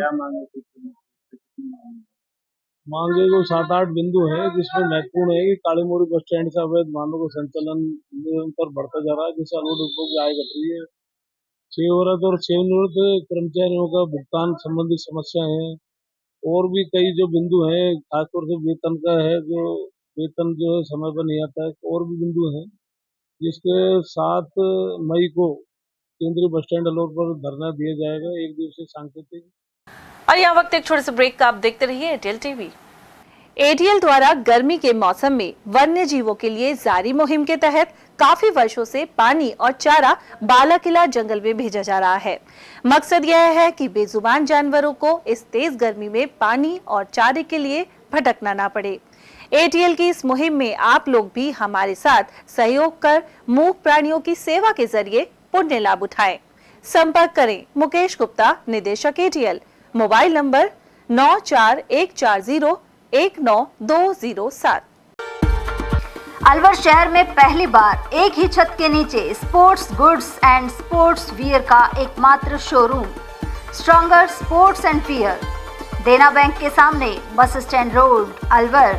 मांगे को 7-8 बिंदु है, जिसमें महत्वपूर्ण है कि काली मोरी बस स्टैंड से अवैध वाहनों का संचालन निरंतर बढ़ता जा रहा है, जिससे अलवर डिपो की आय घट रही है। सेवारत और सेवानिवृत्त कर्मचारियों का भुगतान संबंधी समस्या है और भी कई जो बिंदु हैं, खासतौर से वेतन का है, जो वेतन जो है समय पर नहीं आता है। और भी बिंदु हैं, जिसके 7 मई को केंद्रीय बस स्टैंड अलवर पर धरना दिया जाएगा, 1 दिवसीय सांकेतिक। और यहाँ वक्त एक छोटे से ब्रेक का, आप देखते रहिए एटीएल टीवी। एटीएल द्वारा गर्मी के मौसम में वन्य जीवों के लिए जारी मुहिम के तहत काफी वर्षों से पानी और चारा बालाकिला जंगल में भेजा जा रहा है। मकसद यह है कि बेजुबान जानवरों को इस तेज गर्मी में पानी और चारे के लिए भटकना ना पड़े। एटीएल की इस मुहिम में आप लोग भी हमारे साथ सहयोग कर मूक प्राणियों की सेवा के जरिए पुण्य लाभ उठाएं। संपर्क करें मुकेश गुप्ता, निदेशक एटीएल, मोबाइल नंबर 9414019207। अलवर शहर में पहली बार एक ही छत के नीचे sports goods and sports wear का एकमात्र showroom Stronger sports and wear, Dena bank के सामने, बस स्टैंड रोड, अलवर।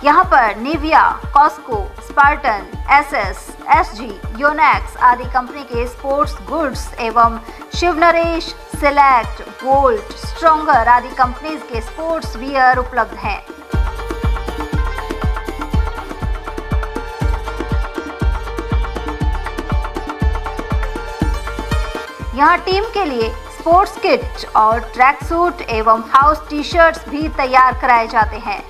यहाँ पर Nivia, Cosco, Spartan, SS, SG, Yonex आदि कंपनी के स्पोर्ट्स गुड्स एवं शिवनरेश, सिलेक्ट, वोल्ट, स्ट्रॉन्गर आदि कंपनीज के स्पोर्ट्स वियर उपलब्ध हैं। यहाँ टीम के लिए स्पोर्ट्स किट और ट्रैक सूट एवं हाउस टी शर्ट्स भी तैयार कराए जाते हैं।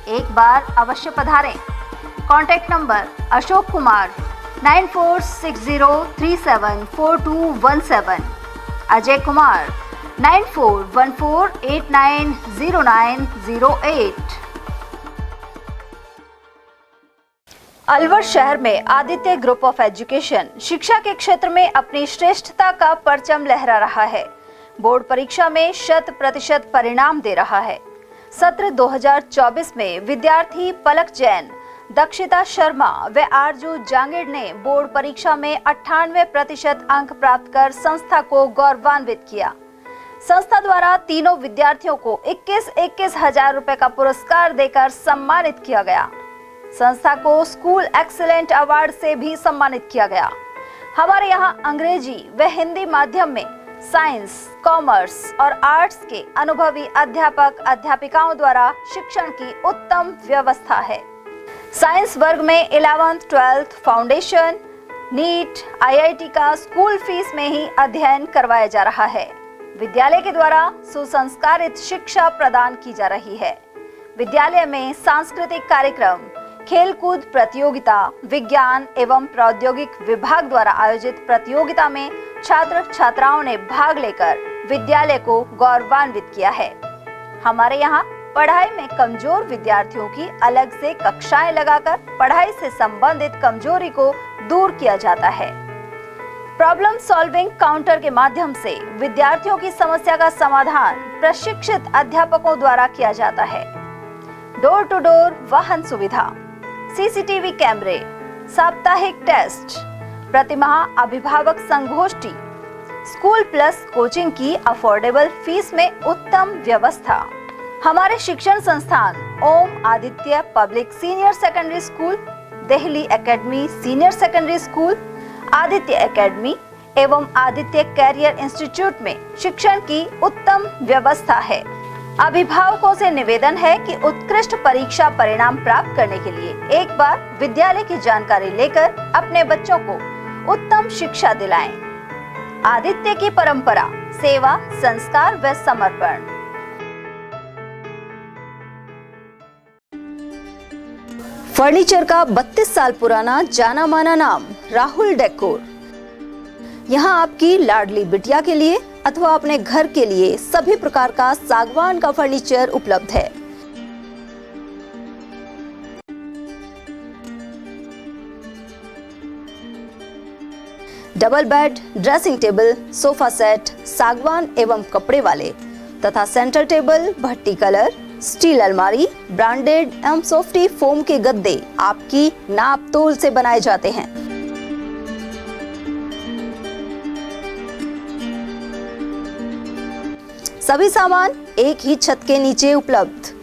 एक बार अवश्य पधारें। Contact number Ashok Kumar 9460374217, Ajay Kumar 9414890908। अलवर शहर में आदित्य ग्रुप ऑफ एजुकेशन शिक्षा के क्षेत्र में अपनी श्रेष्ठता का परचम लहरा रहा है। बोर्ड परीक्षा में 100% परिणाम दे रहा है। सत्र 2024 में विद्यार्थी पलक जैन, दक्षिता शर्मा व आरजू जांगीड़ ने बोर्ड परीक्षा में 98% अंक प्राप्त कर संस्था को गौरवान्वित किया। संस्था द्वारा तीनों विद्यार्थियों को 21-21 हजार रुपए का पुरस्कार देकर सम्मानित किया गया। संस्था को स्कूल एक्सीलेंट अवार्ड से भी सम्मानित किया गया। हमारे यहाँ अंग्रेजी व हिंदी माध्यम में साइंस, कॉमर्स और आर्ट्स के अनुभवी अध्यापक अध्यापिकाओं द्वारा शिक्षण की उत्तम व्यवस्था है। साइंस वर्ग में 11th, 12th foundation, NEET, IIT का स्कूल फीस में ही अध्ययन करवाया जा रहा है। विद्यालय के द्वारा सुसंस्कारित शिक्षा प्रदान की जा रही है। विद्यालय में सांस्कृतिक कार्यक्रम, खेलकूद प्रतियोगिता, विज्ञान एवं प्रौद्योगिक विभाग द्वारा आयोजित प्रतियोगिता में छात्र छात्राओं ने भाग लेकर विद्यालय को गौरवान्वित किया है। हमारे यहाँ पढ़ाई में कमजोर विद्यार्थियों की अलग से कक्षाएं लगाकर पढ़ाई से संबंधित कमजोरी को दूर किया जाता है। प्रॉब्लम सॉल्विंग काउंटर के माध्यम से विद्यार्थियों की समस्या का समाधान प्रशिक्षित अध्यापकों द्वारा किया जाता है। डोर टू डोर वाहन सुविधा, CCTV कैमरे, साप्ताहिक टेस्ट, प्रतिमाह अभिभावक संगोष्ठी, स्कूल प्लस कोचिंग की अफोर्डेबल फीस में उत्तम व्यवस्था। हमारे शिक्षण संस्थान Om Aditya public senior secondary school, Delhi academy senior secondary school, Aditya academy एवं आदित्य कैरियर इंस्टीट्यूट में शिक्षण की उत्तम व्यवस्था है। अभिभावकों से निवेदन है कि उत्कृष्ट परीक्षा परिणाम प्राप्त करने के लिए एक बार विद्यालय की जानकारी लेकर अपने बच्चों को उत्तम शिक्षा दिलाएं। आदित्य की परंपरा, सेवा, संस्कार व समर्पण। फर्नीचर का 32 साल पुराना जाना माना नाम राहुल डेकोर। यहाँ आपकी लाडली बिटिया के लिए अथवा अपने घर के लिए सभी प्रकार का सागवान का फर्नीचर उपलब्ध है। Double bed, dressing table, sofa set सागवान एवं कपड़े वाले तथा सेंटर टेबल, भट्टी कलर, स्टील अलमारी, ब्रांडेड एवं सॉफ्टी फोम के गद्दे आपकी नाप तोल से बनाए जाते हैं। सभी सामान एक ही छत के नीचे उपलब्ध।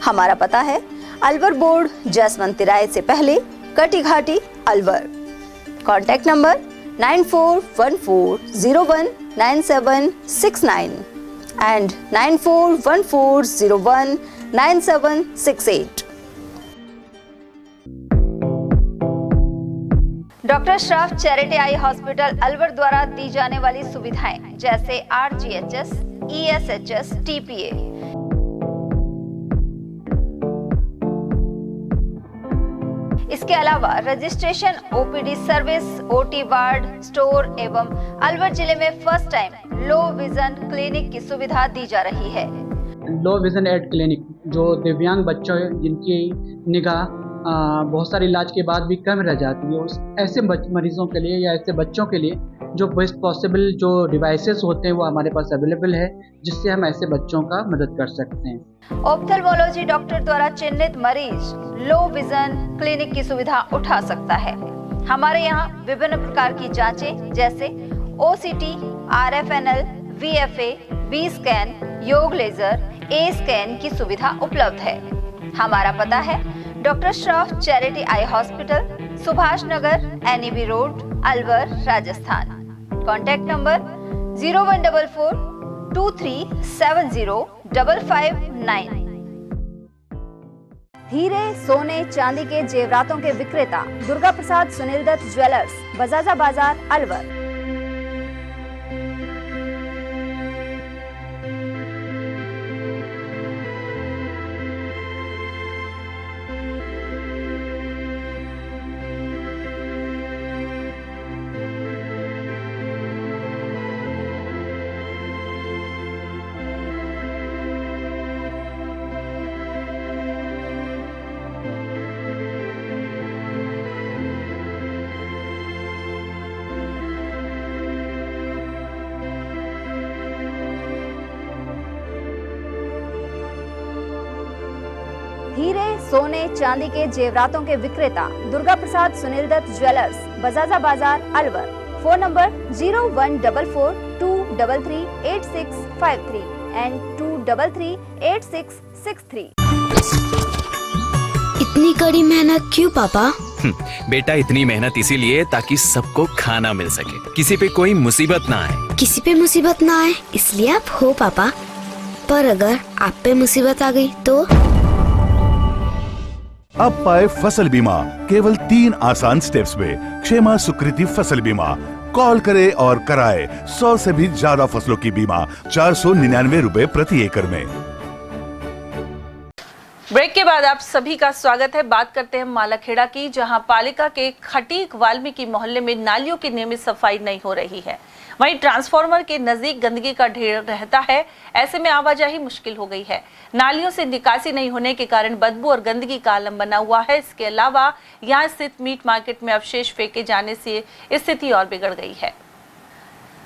हमारा पता है अलवर बोर्ड, जसवंत तिराहे से पहले, Kati Ghati, Alwar. Contact number 9414019769 and 9414019768। Doctor Shroff charity eye hospital Alwar द्वारा दी जाने वाली सुविधाएं जैसे RGHS, ESHS, TPA। इसके अलावा registration, OPD service, OT ward, store एवं अलवर जिले में first time low vision clinic की सुविधा दी जा रही है। लो विजन एड क्लिनिक जो दिव्यांग बच्चों जिनकी निगाह बहुत सारे इलाज के बाद भी कम रह जाती है, उस ऐसे मरीजों के लिए या ऐसे बच्चों के लिए जो बेस्ट पॉसिबल जो डिवाइसेस होते हैं वो हमारे पास अवेलेबल है, जिससे हम ऐसे बच्चों का मदद कर सकते हैं। ऑप्थेल्मोलॉजी डॉक्टर द्वारा चिन्हित मरीज लो विजन क्लिनिक की सुविधा उठा सकता है। हमारे यहाँ विभिन्न प्रकार की जांचें जैसे OCT, RFNL, VFA, B scan, YAG laser, A scan की सुविधा उपलब्ध है। हमारा पता है doctor Shroff charity eye hospital, Subhash Nagar, NEB road, Alwar, Rajasthan. Contact number 0144 2370 हीरे, सोने, चांदी के जेवरातों के विक्रेता दुर्गा प्रसाद सुनील दत्त ज्वेलर्स, बजाजा बाजार, अलवर। हीरे, सोने, चांदी के जेवरातों के विक्रेता Durga Prasad Sunil Dutt jewellers, Bajaja Bazaar, Alwar. Phone number 0144233863 and 2338663। इतनी कड़ी मेहनत क्यों पापा? बेटा, इतनी मेहनत इसीलिए ताकि सबको खाना मिल सके, किसी पे कोई मुसीबत ना आए। किसी पे मुसीबत ना आए इसलिए आप हो पापा, पर अगर आप पे मुसीबत आ गई तो? अब पाए फसल बीमा केवल 3 आसान स्टेप्स में। क्षेमा सुकृति फसल बीमा। कॉल करे और कराए 100 से भी ज्यादा फसलों की बीमा 499 रुपए प्रति एकड़ में। ब्रेक के बाद आप सभी का स्वागत है। बात करते हैं मालाखेड़ा की, जहां पालिका के खटीक वाल्मीकि मोहल्ले में नालियों की नियमित सफाई नहीं हो रही है। वहीं ट्रांसफार्मर के नजदीक गंदगी का ढेर रहता है, ऐसे में आवाजाही मुश्किल हो गई है। नालियों से निकासी नहीं होने के कारण बदबू और गंदगी का आलम बना हुआ है। इसके अलावा यहां स्थित मीट मार्केट में अवशेष फेंके जाने से स्थिति और बिगड़ गई है।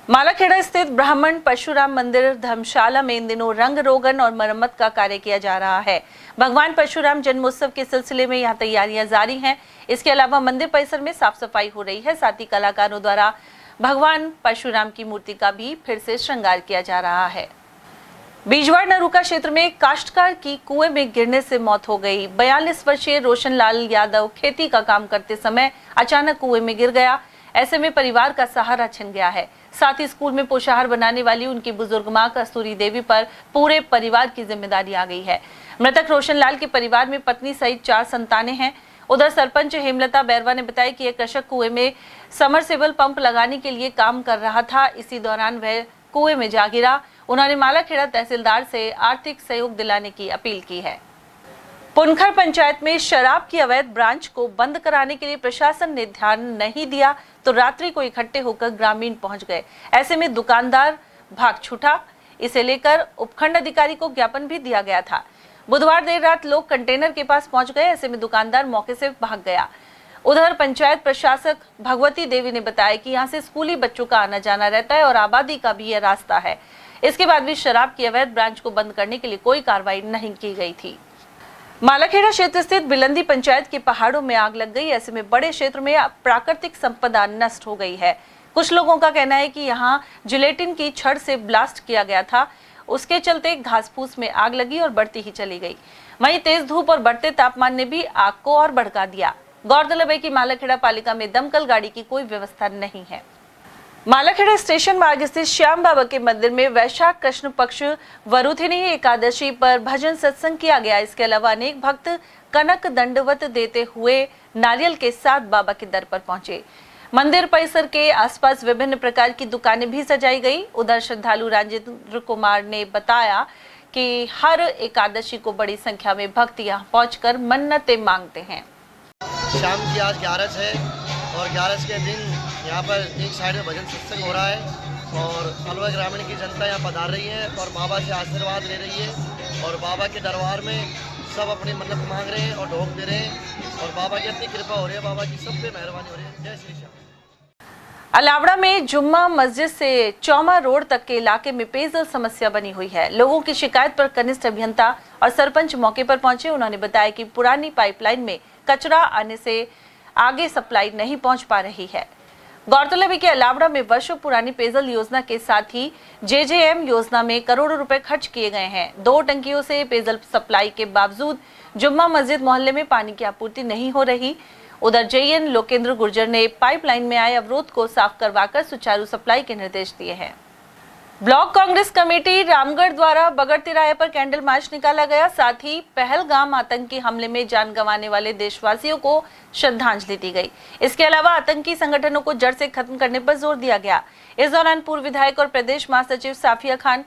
मालाखेड़ा स्थित ब्राह्मण परशुराम मंदिर धर्मशाला में इन दिनों रंग रोगन और मरम्मत का कार्य किया जा रहा है। भगवान परशुराम जन्मोत्सव के सिलसिले में यहाँ तैयारियां जारी हैं। इसके अलावा मंदिर परिसर में साफ सफाई हो रही है। साथ ही कलाकारों द्वारा भगवान परशुराम की मूर्ति का भी फिर से श्रृंगार किया जा रहा है। बीजवाड़ नरूका क्षेत्र में काश्तकार की कुएं में गिरने से मौत हो गई। 42 वर्षीय रोशनलाल यादव खेती का काम करते समय अचानक कुएं में गिर गया। ऐसे में परिवार का सहारा छिन गया है। साथ ही स्कूल में पोषाहार बनाने वाली उनकी बुजुर्ग मां कस्तूरी देवी पर पूरे परिवार की जिम्मेदारी आ गई है। मृतक रोशनलाल के परिवार में पत्नी सहित 4 संतानें हैं। उधर सरपंच हेमलता बैरवा ने बताया कि एक कृषक कुएं में समरसेबल पंप लगाने के लिए काम कर रहा था। इसी दौरान वह कुएं में जा गिरा। उन्होंने मालाखेड़ा तहसीलदार से आर्थिक सहयोग दिलाने की अपील की है। पुनखर पंचायत में शराब की अवैध ब्रांच को बंद कराने के लिए प्रशासन ने ध्यान नहीं दिया तो रात्रि को इकट्ठे होकर ग्रामीण पहुंच गए। ऐसे में दुकानदार भाग छूटा। इसे लेकर उपखंड अधिकारी को ज्ञापन भी दिया गया था। बुधवार देर रात लोग कंटेनर के पास पहुंच गए। ऐसे में दुकानदार मौके से भाग गया। उधर पंचायत प्रशासक भगवती देवी ने बताया कि यहां से स्कूली बच्चों का आना जाना रहता है और आबादी का भी यह रास्ता है। इसके बाद भी शराब की अवैध ब्रांच को बंद करने के लिए कोई कार्रवाई नहीं की गई थी। मालाखेड़ा क्षेत्र स्थित बिलंदी पंचायत के पहाड़ों में आग लग गई। ऐसे में बड़े क्षेत्र में प्राकृतिक संपदा नष्ट हो गई है। कुछ लोगों का कहना है कि यहां जिलेटिन की छड़ से ब्लास्ट किया गया था, उसके चलते घास फूस में आग लगी और बढ़ती ही चली गई। वहीं तेज धूप और बढ़ते तापमान ने भी आग को और भड़का दिया। गौरतलब है कि मालाखेड़ा पालिका में दमकल गाड़ी की कोई व्यवस्था नहीं है। मालाखेड़ा स्टेशन मार्ग स्थित श्याम बाबा के मंदिर में वैशाख कृष्ण पक्ष वरुथिनी एकादशी पर भजन सत्संग किया गया। इसके अलावा अनेक भक्त कनक दंडवत देते हुए नारियल के साथ बाबा के दर पर पहुंचे। मंदिर परिसर के आसपास विभिन्न प्रकार की दुकानें भी सजाई गई। उधर श्रद्धालु राजेंद्र कुमार ने बताया कि हर एकादशी को बड़ी संख्या में भक्त यहाँ पहुंचकर मन्नतें मांगते हैं। शाम की आज 11 है और 11 के दिन यहाँ पर एक साइड में भजन सत्संग हो रहा है और अलवर ग्रामीण की जनता यहाँ पधार रही है और बाबा से आशीर्वाद ले रही है और बाबा के दरबार में सब अपनी मन्नत मांग रहे हैं और ढोक दे रहे हैं और बाबा की इतनी कृपा हो रही है, बाबा की सब पे मेहरबानी हो रही है। जय श्री श्याम। अलावड़ा में जुम्मा मस्जिद से चौमा रोड तक के इलाके में पेयजल समस्या बनी हुई है। लोगों की शिकायत पर कनिष्ठ अभियंता और सरपंच मौके पर पहुंचे। उन्होंने बताया कि पुरानी पाइपलाइन में कचरा आने से आगे सप्लाई नहीं पहुंच पा रही है। गौरतलब है कि अलावड़ा में वर्षों पुरानी पेयजल योजना के साथ ही JJM योजना में करोड़ों रुपए खर्च किए गए हैं। 2 टंकियों से पेयजल सप्लाई के बावजूद जुम्मा मस्जिद मोहल्ले में पानी की आपूर्ति नहीं हो रही। उधर JN लोकेंद्र गुर्जर ने पाइपलाइन में आए अवरोध को साफ करवाकर सुचारू सप्लाई के निर्देश दिए हैं। ब्लॉक कांग्रेस कमेटी रामगढ़ द्वारा बगड़ तिराहे पर कैंडल मार्च निकाला गया। साथ ही पहलगाम आतंकी हमले में जान गंवाने वाले देशवासियों को श्रद्धांजलि दी गई। इसके अलावा आतंकी संगठनों को जड़ से खत्म करने पर जोर दिया गया। इस दौरान पूर्व विधायक और प्रदेश महासचिव साफिया खान,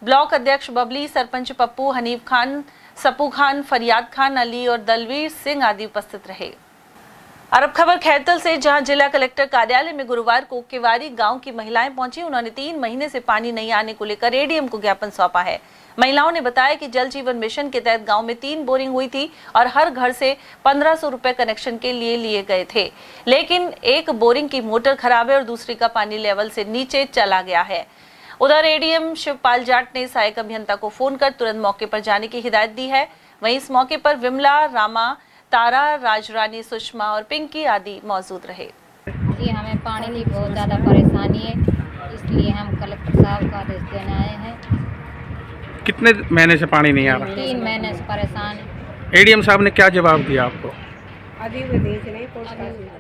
ब्लॉक अध्यक्ष बबली, सरपंच पप्पू, हनीफ खान, सपू खान, फरियाद खान, अली और दलवीर सिंह आदि उपस्थित रहे। अरब खबर खैरतल से, जहां जिला कलेक्टर कार्यालय में गुरुवार को केवारी गांव की महिलाएं पहुंची। उन्होंने 3 महीने से पानी नहीं आने को लेकर ADM को ज्ञापन सौंपा है। महिलाओं ने बताया कि जल जीवन मिशन के तहत गांव में 3 बोरिंग हुई थी और हर घर से 1500 रुपए कनेक्शन के लिए गए थे, लेकिन एक बोरिंग की मोटर खराब है और दूसरी का पानी लेवल से नीचे चला गया है। उधर ADM शिवपाल जाट ने सहायक अभियंता को फोन कर तुरंत मौके पर जाने की हिदायत दी है। वहीं इस मौके पर विमला, रामा, तारा, राजरानी, सुषमा और पिंकी आदि मौजूद रहे। जी, हमें पानी की बहुत ज़्यादा परेशानी है, इसलिए हम कलेक्टर साहब का आदेश देने आए हैं। कितने महीने से पानी नहीं आ रहा? 3 महीने से परेशान है। ADM साहब ने क्या जवाब दिया आपको? अभी वो देख नहीं।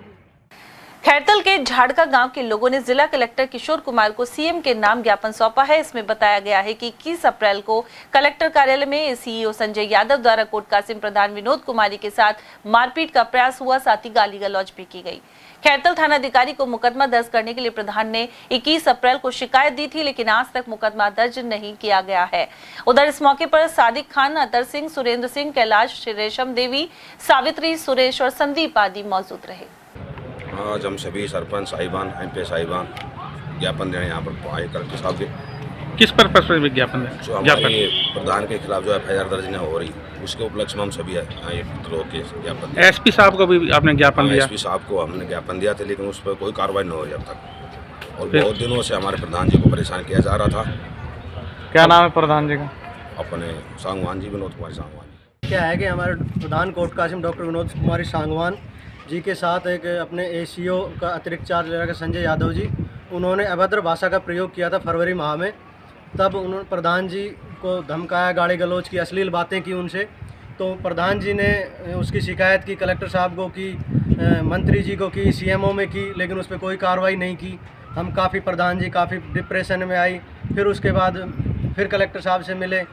खैरतल के झाड़का गांव के लोगों ने जिला कलेक्टर किशोर कुमार को CM के नाम ज्ञापन सौंपा है। इसमें बताया गया है कि 21 अप्रैल को कलेक्टर कार्यालय में CEO संजय यादव द्वारा कोट कासिम प्रधान विनोद कुमारी के साथ मारपीट का प्रयास हुआ, साथ ही गाली गलौज भी की गई। खैरतल थाना अधिकारी को मुकदमा दर्ज करने के लिए प्रधान ने 21 अप्रैल को शिकायत दी थी, लेकिन आज तक मुकदमा दर्ज नहीं किया गया है। उधर इस मौके पर सादिक खान, अतर सिंह, सुरेंद्र सिंह, कैलाश, रेशम देवी, सावित्री, सुरेश और संदीप आदि मौजूद रहे। आज हम सभी सरपंच साहिबान, MP साहिबान ज्ञापन देने यहाँ पर आए कलेक्टर साहब के। किस पर्पज पर विज्ञापन है? जो हमारे प्रधान के खिलाफ जो FIR दर्ज न हो रही, उसके उपलक्ष्य में हम सभी लोग के ज्ञापन। SP साहब को भी आपने ज्ञापन दिया? SP साहब को हमने ज्ञापन दिया था, लेकिन उस पर कोई कार्रवाई न हो रही अब तक। और बहुत दिनों से हमारे प्रधान जी को परेशान किया जा रहा था। क्या नाम है प्रधान जी का? अपने सांगवान जी, विनोद कुमार सांगवान। क्या है कि हमारे प्रधान कोट कासिम डॉक्टर विनोद कुमारी सांगवान जी के साथ एक अपने ACO का अतिरिक्त चार्ज ले रखा संजय यादव जी, उन्होंने अभद्र भाषा का प्रयोग किया था फरवरी माह में। तब उन्होंने प्रधान जी को धमकाया, गाली गलौज की, अश्लील बातें की उनसे। तो प्रधान जी ने उसकी शिकायत की, कलेक्टर साहब को की, मंत्री जी को की, CMO में की, लेकिन उस पर कोई कार्रवाई नहीं की। हम प्रधान जी काफ़ी डिप्रेशन में आई। फिर उसके बाद फिर कलेक्टर साहब से मिले,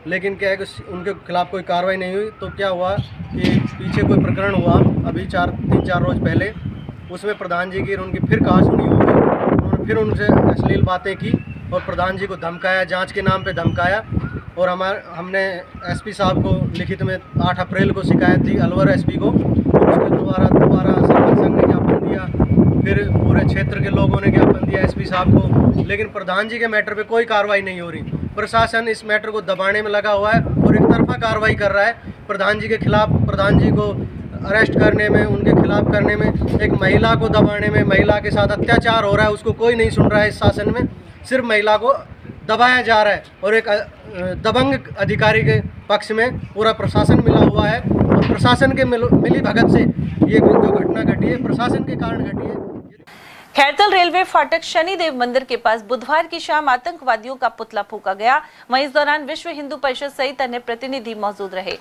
लेकिन क्या है कि उनके खिलाफ़ कोई कार्रवाई नहीं हुई। तो क्या हुआ कि पीछे कोई प्रकरण हुआ अभी 3-4 रोज़ पहले, उसमें प्रधान जी की उनकी फिर कहासुनी हो गई। उन्होंने फिर उनसे अश्लील बातें की और प्रधान जी को धमकाया, जांच के नाम पे धमकाया। और हमने SP साहब को लिखित में 8 अप्रैल को शिकायत दी, अलवर SP को। उसके दोबारा सरपंच संघ ने ज्ञापन दिया, फिर पूरे क्षेत्र के लोगों ने ज्ञापन दिया SP साहब को, लेकिन प्रधान जी के मैटर पे कोई कार्रवाई नहीं हो रही। प्रशासन इस मैटर को दबाने में लगा हुआ है और एक तरफा कार्रवाई कर रहा है प्रधान जी के खिलाफ। प्रधान जी को अरेस्ट करने में, उनके खिलाफ करने में, एक महिला को दबाने में, महिला के साथ अत्याचार हो रहा है, उसको कोई नहीं सुन रहा है। इस शासन में सिर्फ महिला को दबाया जा रहा है और एक दबंग अधिकारी के पक्ष में पूरा प्रशासन मिला हुआ है। और प्रशासन के मिली भगत से ये जो घटना घटी है, प्रशासन के कारण घटी है। खैरतल रेलवे फाटक शनिदेव मंदिर के पास बुधवार की शाम आतंकवादियों का पुतला फूंका गया। वहीं इस दौरान विश्व हिंदू परिषद सहित अन्य प्रतिनिधि मौजूद रहे।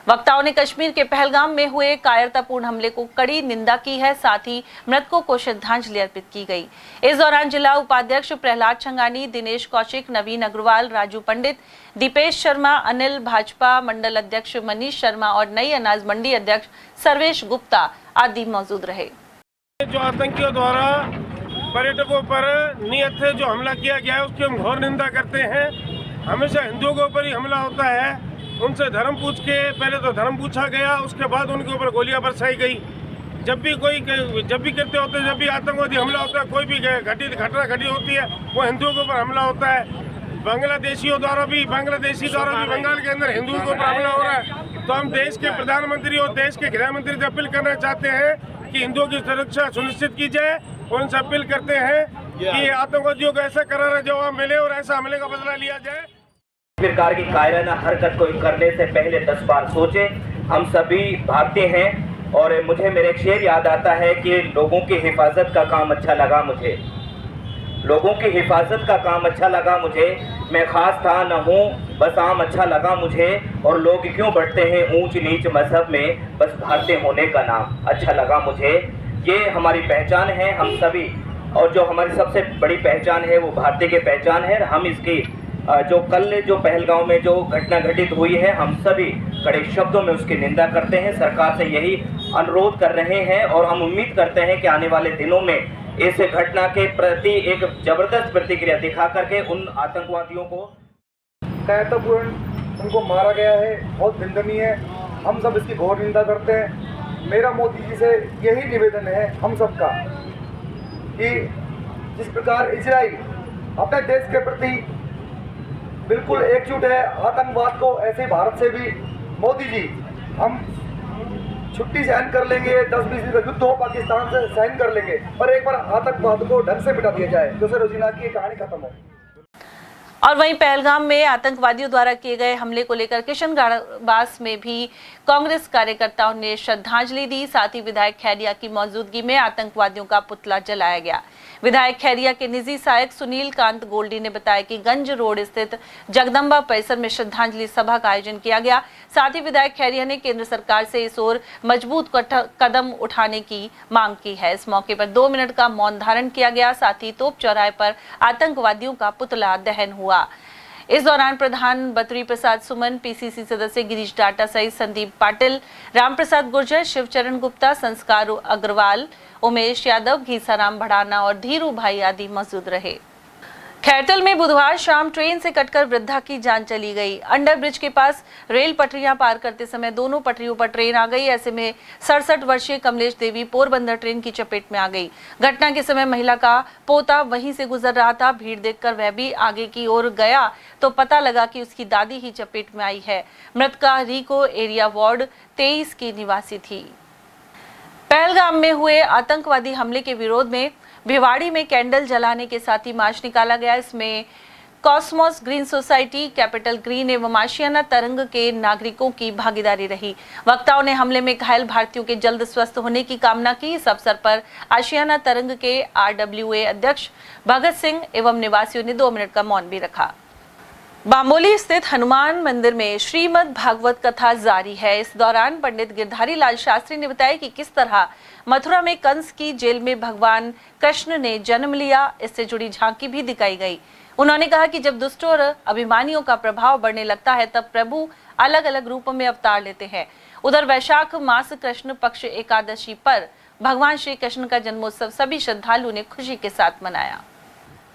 वक्ताओं ने कश्मीर के पहलगाम में हुए कायरतापूर्ण हमले को कड़ी निंदा की है, साथ ही मृतकों को श्रद्धांजलि अर्पित की गई। इस दौरान जिला उपाध्यक्ष प्रहलाद छंगानी, दिनेश कौशिक, नवीन अग्रवाल, राजू पंडित, दीपेश शर्मा, अनिल, भाजपा मंडल अध्यक्ष मनीष शर्मा और नई अनाज मंडी अध्यक्ष सर्वेश गुप्ता आदि मौजूद रहे। जो आतंकियों द्वारा पर्यटकों पर नियत से जो हमला किया गया है, उसकी हम घोर निंदा करते हैं। हमेशा हिंदुओं के ऊपर ही हमला होता है। उनसे धर्म पूछ के, पहले तो धर्म पूछा गया, उसके बाद उनके ऊपर गोलियां बरसाई गई। जब भी करते होते हैं, जब भी आतंकवादी हमला होता है, कोई भी घटना घटी होती है, वो हिंदुओं के ऊपर हमला होता है। बांग्लादेशी द्वारा भी बंगाल के अंदर हिंदुओं के ऊपर हमला हो रहा है। तो हम देश के प्रधानमंत्री और देश के गृह मंत्री से अपील करना चाहते हैं कि हिंदुओं की सुरक्षा सुनिश्चित की जाए। और उनसे अपील करते हैं कि आतंकवादियों को ऐसा करारा जवाब मिले और ऐसा हमले का बदला लिया जाए। प्रकार की कायराना हरकत कोई करने से पहले 10 बार सोचें। हम सभी भारतीय हैं और मुझे मेरे एक शेर याद आता है कि लोगों की हिफाजत का काम अच्छा लगा मुझे, लोगों की हिफाजत का काम अच्छा लगा मुझे, मैं खास था न हूँ बस आम अच्छा लगा मुझे, और लोग क्यों बढ़ते हैं ऊंच नीच मजहब में, बस भारतीय होने का नाम अच्छा लगा मुझे। ये हमारी पहचान है हम सभी, और जो हमारी सबसे बड़ी पहचान है वो भारतीय की पहचान है। हम इसकी जो कल जो पहलगांव में जो घटना घटित हुई है, हम सभी कड़े शब्दों में उसकी निंदा करते हैं, सरकार से यही अनुरोध कर रहे हैं, और हम उम्मीद करते हैं कि आने वाले दिनों में इस घटना के प्रति एक जबरदस्त प्रतिक्रिया दिखा करके उन आतंकवादियों को कायरतापूर्ण उनको मारा गया है, बहुत निंदनीय है। हम सब इसकी घोर निंदा करते हैं। मेरा मोदी जी से यही निवेदन है हम सबका कि जिस प्रकार इजराइल अपने देश के प्रति बिल्कुल एकजुट है आतंकवाद को, ऐसे भारत से भी मोदी जी हम छुट्टी सहन कर लेंगे, 10-20 दिन का युद्ध हो पाकिस्तान से सहन कर लेंगे, पर एक बार आतंकवाद को ढंग से मिटा दिया जाए, जो रोजिना की कहानी खत्म हो। और वहीं पहलगाम में आतंकवादियों द्वारा किए गए हमले को लेकर किशनगढ़ में भी कांग्रेस कार्यकर्ताओं ने श्रद्धांजलि दी। साथ ही विधायक खैरिया की मौजूदगी में आतंकवादियों का पुतला जलाया गया। विधायक खैरिया के निजी सहायक सुनील कांत गोल्डी ने बताया कि गंज रोड स्थित जगदम्बा परिसर में श्रद्धांजलि सभा का आयोजन किया गया। साथ ही विधायक खैरिया ने केंद्र सरकार से इस ओर मजबूत कदम उठाने की मांग की है। इस मौके पर 2 मिनट का मौन धारण किया गया। साथ ही तोप चौराहे पर आतंकवादियों का पुतला दहन हुआ। इस दौरान प्रधान बतरी प्रसाद सुमन, पीसीसी सदस्य गिरीश डाटा सहित संदीप पाटिल, रामप्रसाद गुर्जर, शिवचरण गुप्ता, संस्कार अग्रवाल, उमेश यादव, घीसाराम भड़ाना और धीरू भाई आदि मौजूद रहे। खैरतल में बुधवार शाम ट्रेन से कटकर वृद्धा की जान चली गई। अंडर ब्रिज के पास रेल पटरियां पार करते समय दोनों पटरियों पर ट्रेन आ गई। ऐसे में 67 वर्षीय कमलेश देवी पोरबंदर ट्रेन की चपेट में आ गई। घटना के समय महिला का पोता वहीं से गुजर रहा था। भीड़ देखकर वह भी आगे की ओर गया तो पता लगा कि उसकी दादी ही चपेट में आई है। मृतका रिको एरिया वार्ड 23 की निवासी थी। पहलगाम में हुए आतंकवादी हमले के विरोध में भिवाड़ी में कैंडल जलाने के साथ ही मार्च निकाला गया। इसमें Cosmos green society, capital green एवं आशियाना तरंग के नागरिकों की भागीदारी रही। वक्ताओं ने हमले में घायल भारतीयों के जल्द स्वस्थ होने की कामना की। इस अवसर पर आशियाना तरंग के RWA अध्यक्ष भगत सिंह एवं निवासियों ने 2 मिनट का मौन भी रखा। बांबोली स्थित हनुमान मंदिर में श्रीमद् भागवत कथा जारी है। इस दौरान पंडित गिरधारी लाल शास्त्री ने बताया कि किस तरह मथुरा में कंस की जेल में भगवान कृष्ण ने जन्म लिया, इससे जुड़ी झांकी भी दिखाई गई। उन्होंने कहा कि जब दुष्टों और अभिमानियों का प्रभाव बढ़ने लगता है तब प्रभु अलग अलग रूपों में अवतार लेते हैं। उधर वैशाख मास कृष्ण पक्ष एकादशी पर भगवान श्री कृष्ण का जन्मोत्सव सभी श्रद्धालुओं ने खुशी के साथ मनाया।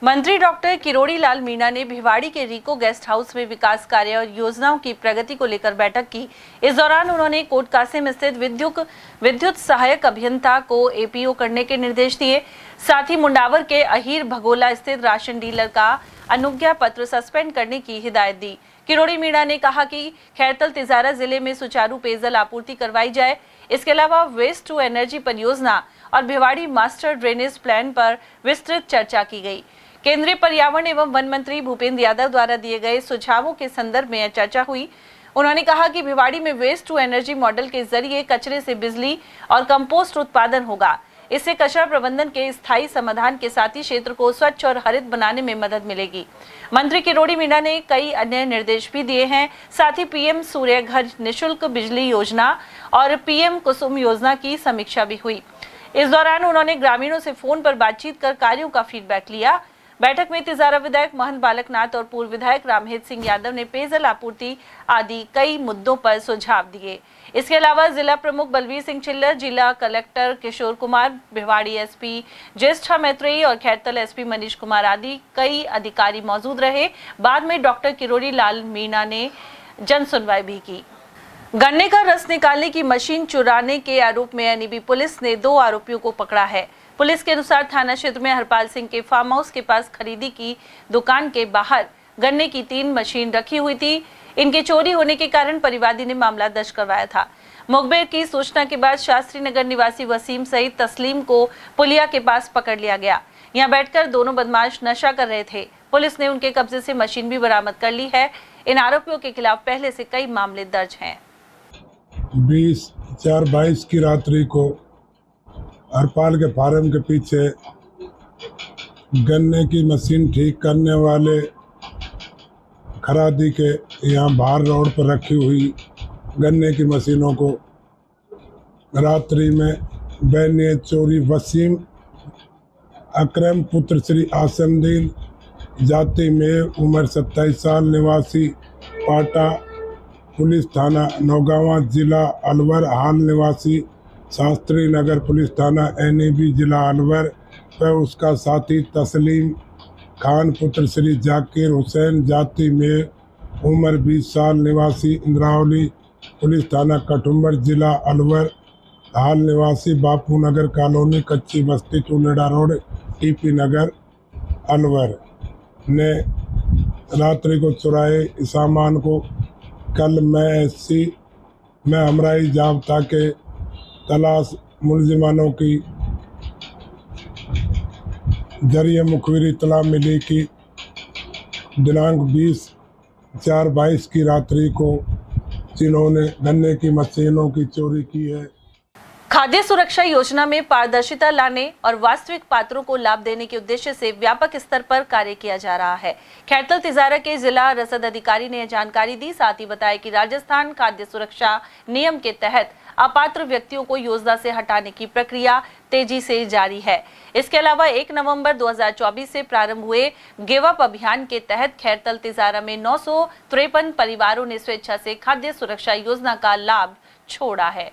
मंत्री डॉक्टर किरोड़ी लाल मीणा ने भिवाड़ी के रिको गेस्ट हाउस में विकास कार्य और योजनाओं की प्रगति को लेकर बैठक की। इस दौरान उन्होंने कोटकासिम स्थित विद्युत सहायक अभियंता को APO करने के निर्देश दिए। साथ ही मुंडावर के अहीर भगोला स्थित राशन डीलर का अनुज्ञा पत्र सस्पेंड करने की हिदायत दी। किरोड़ी मीणा ने कहा कि खैरतल तिजारा जिले में सुचारू पेयजल आपूर्ति करवाई जाए। इसके अलावा वेस्ट टू एनर्जी परियोजना और भिवाड़ी मास्टर ड्रेनेज प्लान पर विस्तृत चर्चा की गई। केंद्रीय पर्यावरण एवं वन मंत्री भूपेंद्र यादव द्वारा दिए गए सुझावों के संदर्भ में चर्चा हुई। उन्होंने कहा कि भिवाड़ी में वेस्ट टू एनर्जी मॉडल के जरिए कचरे से बिजली और कंपोस्ट उत्पादन होगा। इससे कचरा प्रबंधन के स्थायी समाधान के साथ ही क्षेत्र को स्वच्छ और हरित बनाने में मदद मिलेगी। मंत्री किरोड़ी मीणा ने कई अन्य निर्देश भी दिए हैं। साथ ही PM सूर्य घर निःशुल्क बिजली योजना और PM कुसुम योजना की समीक्षा भी हुई। इस दौरान उन्होंने ग्रामीणों से फोन पर बातचीत कर कार्यों का फीडबैक लिया। बैठक में तिजारा विधायक महंत बालकनाथ और पूर्व विधायक रामहेत सिंह यादव ने पेयजल आपूर्ति आदि कई मुद्दों पर सुझाव दिए। इसके अलावा जिला प्रमुख बलवीर सिंह चिल्लर, जिला कलेक्टर किशोर कुमार, भिवाड़ी SP ज्येष्ठा मैत्रेयी और खैरतल SP मनीष कुमार आदि कई अधिकारी मौजूद रहे। बाद में डॉक्टर किरोड़ी लाल मीणा ने जन सुनवाई भी की। गन्ने का रस निकालने की मशीन चुराने के आरोप में NEB पुलिस ने 2 आरोपियों को पकड़ा है। पुलिस के अनुसार थाना क्षेत्र में हरपाल सिंह के फार्म हाउस के पास खरीदी की दुकान के बाहर गन्ने की 3 मशीन रखी हुई थी। इनके चोरी होने के कारण परिवादी ने मामला दर्ज करवाया था। मुखबिर की सूचना के बाद शास्त्री नगर निवासी वसीम सहित तस्लीम को पुलिया के पास पकड़ लिया गया। यहां बैठकर दोनों बदमाश नशा कर रहे थे। पुलिस ने उनके कब्जे से मशीन भी बरामद कर ली है। इन आरोपियों के खिलाफ पहले से कई मामले दर्ज हैं। 20 4/22 की रात्रि को हरपाल के फार्म के पीछे गन्ने की मशीन ठीक करने वाले खरादी के यहाँ बाहर रोड पर रखी हुई गन्ने की मशीनों को रात्रि में बैनिए चोरी वसीम अकरम पुत्र श्री आसमदीन जाति में उम्र 27 साल निवासी पाटा पुलिस थाना नौगावा जिला अलवर हाल निवासी शास्त्री नगर पुलिस थाना NEB जिला अलवर व उसका साथी तस्लीम खान पुत्र श्री जाकिर हुसैन जाति में उम्र 20 साल निवासी इंद्रावली पुलिस थाना कठुम्बर जिला अलवर हाल निवासी बापू नगर कॉलोनी कच्ची बस्ती चुनेड़ा रोड TP नगर अलवर ने रात्रि को चुराए इस सामान को कल मैं SC में हमराई जाब्ता के तलाश मुलजिमानों की जरिए मुखबिर इतला मिली कि दिनांक 20/4/22 की रात्रि को जिन्होंने गन्ने की मशीनों की चोरी की है। खाद्य सुरक्षा योजना में पारदर्शिता लाने और वास्तविक पात्रों को लाभ देने के उद्देश्य से व्यापक स्तर पर कार्य किया जा रहा है। खैरतल तिजारा के जिला रसद अधिकारी ने जानकारी दी। साथ ही बताया कि राजस्थान खाद्य सुरक्षा नियम के तहत अपात्र व्यक्तियों को योजना से हटाने की प्रक्रिया तेजी से जारी है। इसके अलावा 1 नवंबर 2024 से प्रारंभ हुए गिव अप अभियान के तहत खैरतल तिजारा में 953 परिवारों ने स्वेच्छा से खाद्य सुरक्षा योजना का लाभ छोड़ा है।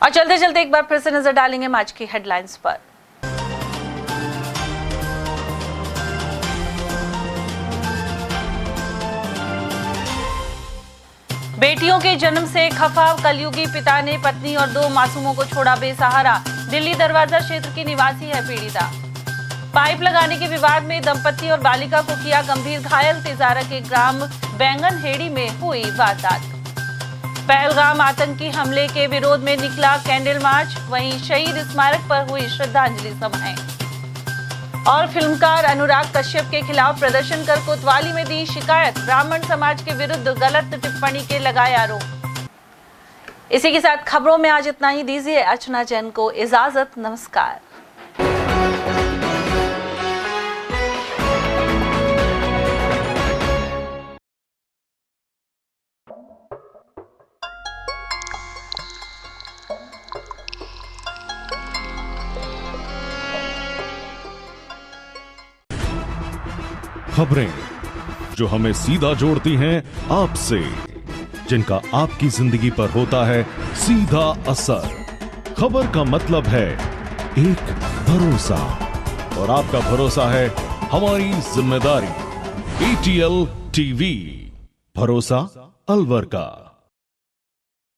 और चलते चलते एक बार फिर से नजर डालेंगे आज की हेडलाइंस पर। बेटियों के जन्म से खफा कलयुगी पिता ने पत्नी और 2 मासूमों को छोड़ा बेसहारा। दिल्ली दरवाजा क्षेत्र की निवासी है पीड़िता। पाइप लगाने के विवाद में दंपति और बालिका को किया गंभीर घायल। तिजारा के ग्राम बैंगनहेड़ी में हुई वारदात। पहलगाम आतंकी हमले के विरोध में निकला कैंडल मार्च। वहीं शहीद स्मारक पर हुई श्रद्धांजलि सभाएं। और फिल्मकार अनुराग कश्यप के खिलाफ प्रदर्शन कर कोतवाली में दी शिकायत। ब्राह्मण समाज के विरुद्ध गलत टिप्पणी के लगाए आरोप। इसी के साथ खबरों में आज इतना ही। दीजिए अर्चना जैन को इजाजत। नमस्कार। खबरें जो हमें सीधा जोड़ती हैं आपसे, जिनका आपकी जिंदगी पर होता है सीधा असर। खबर का मतलब है एक भरोसा, और आपका भरोसा है हमारी जिम्मेदारी। ATL TV, भरोसा अलवर का।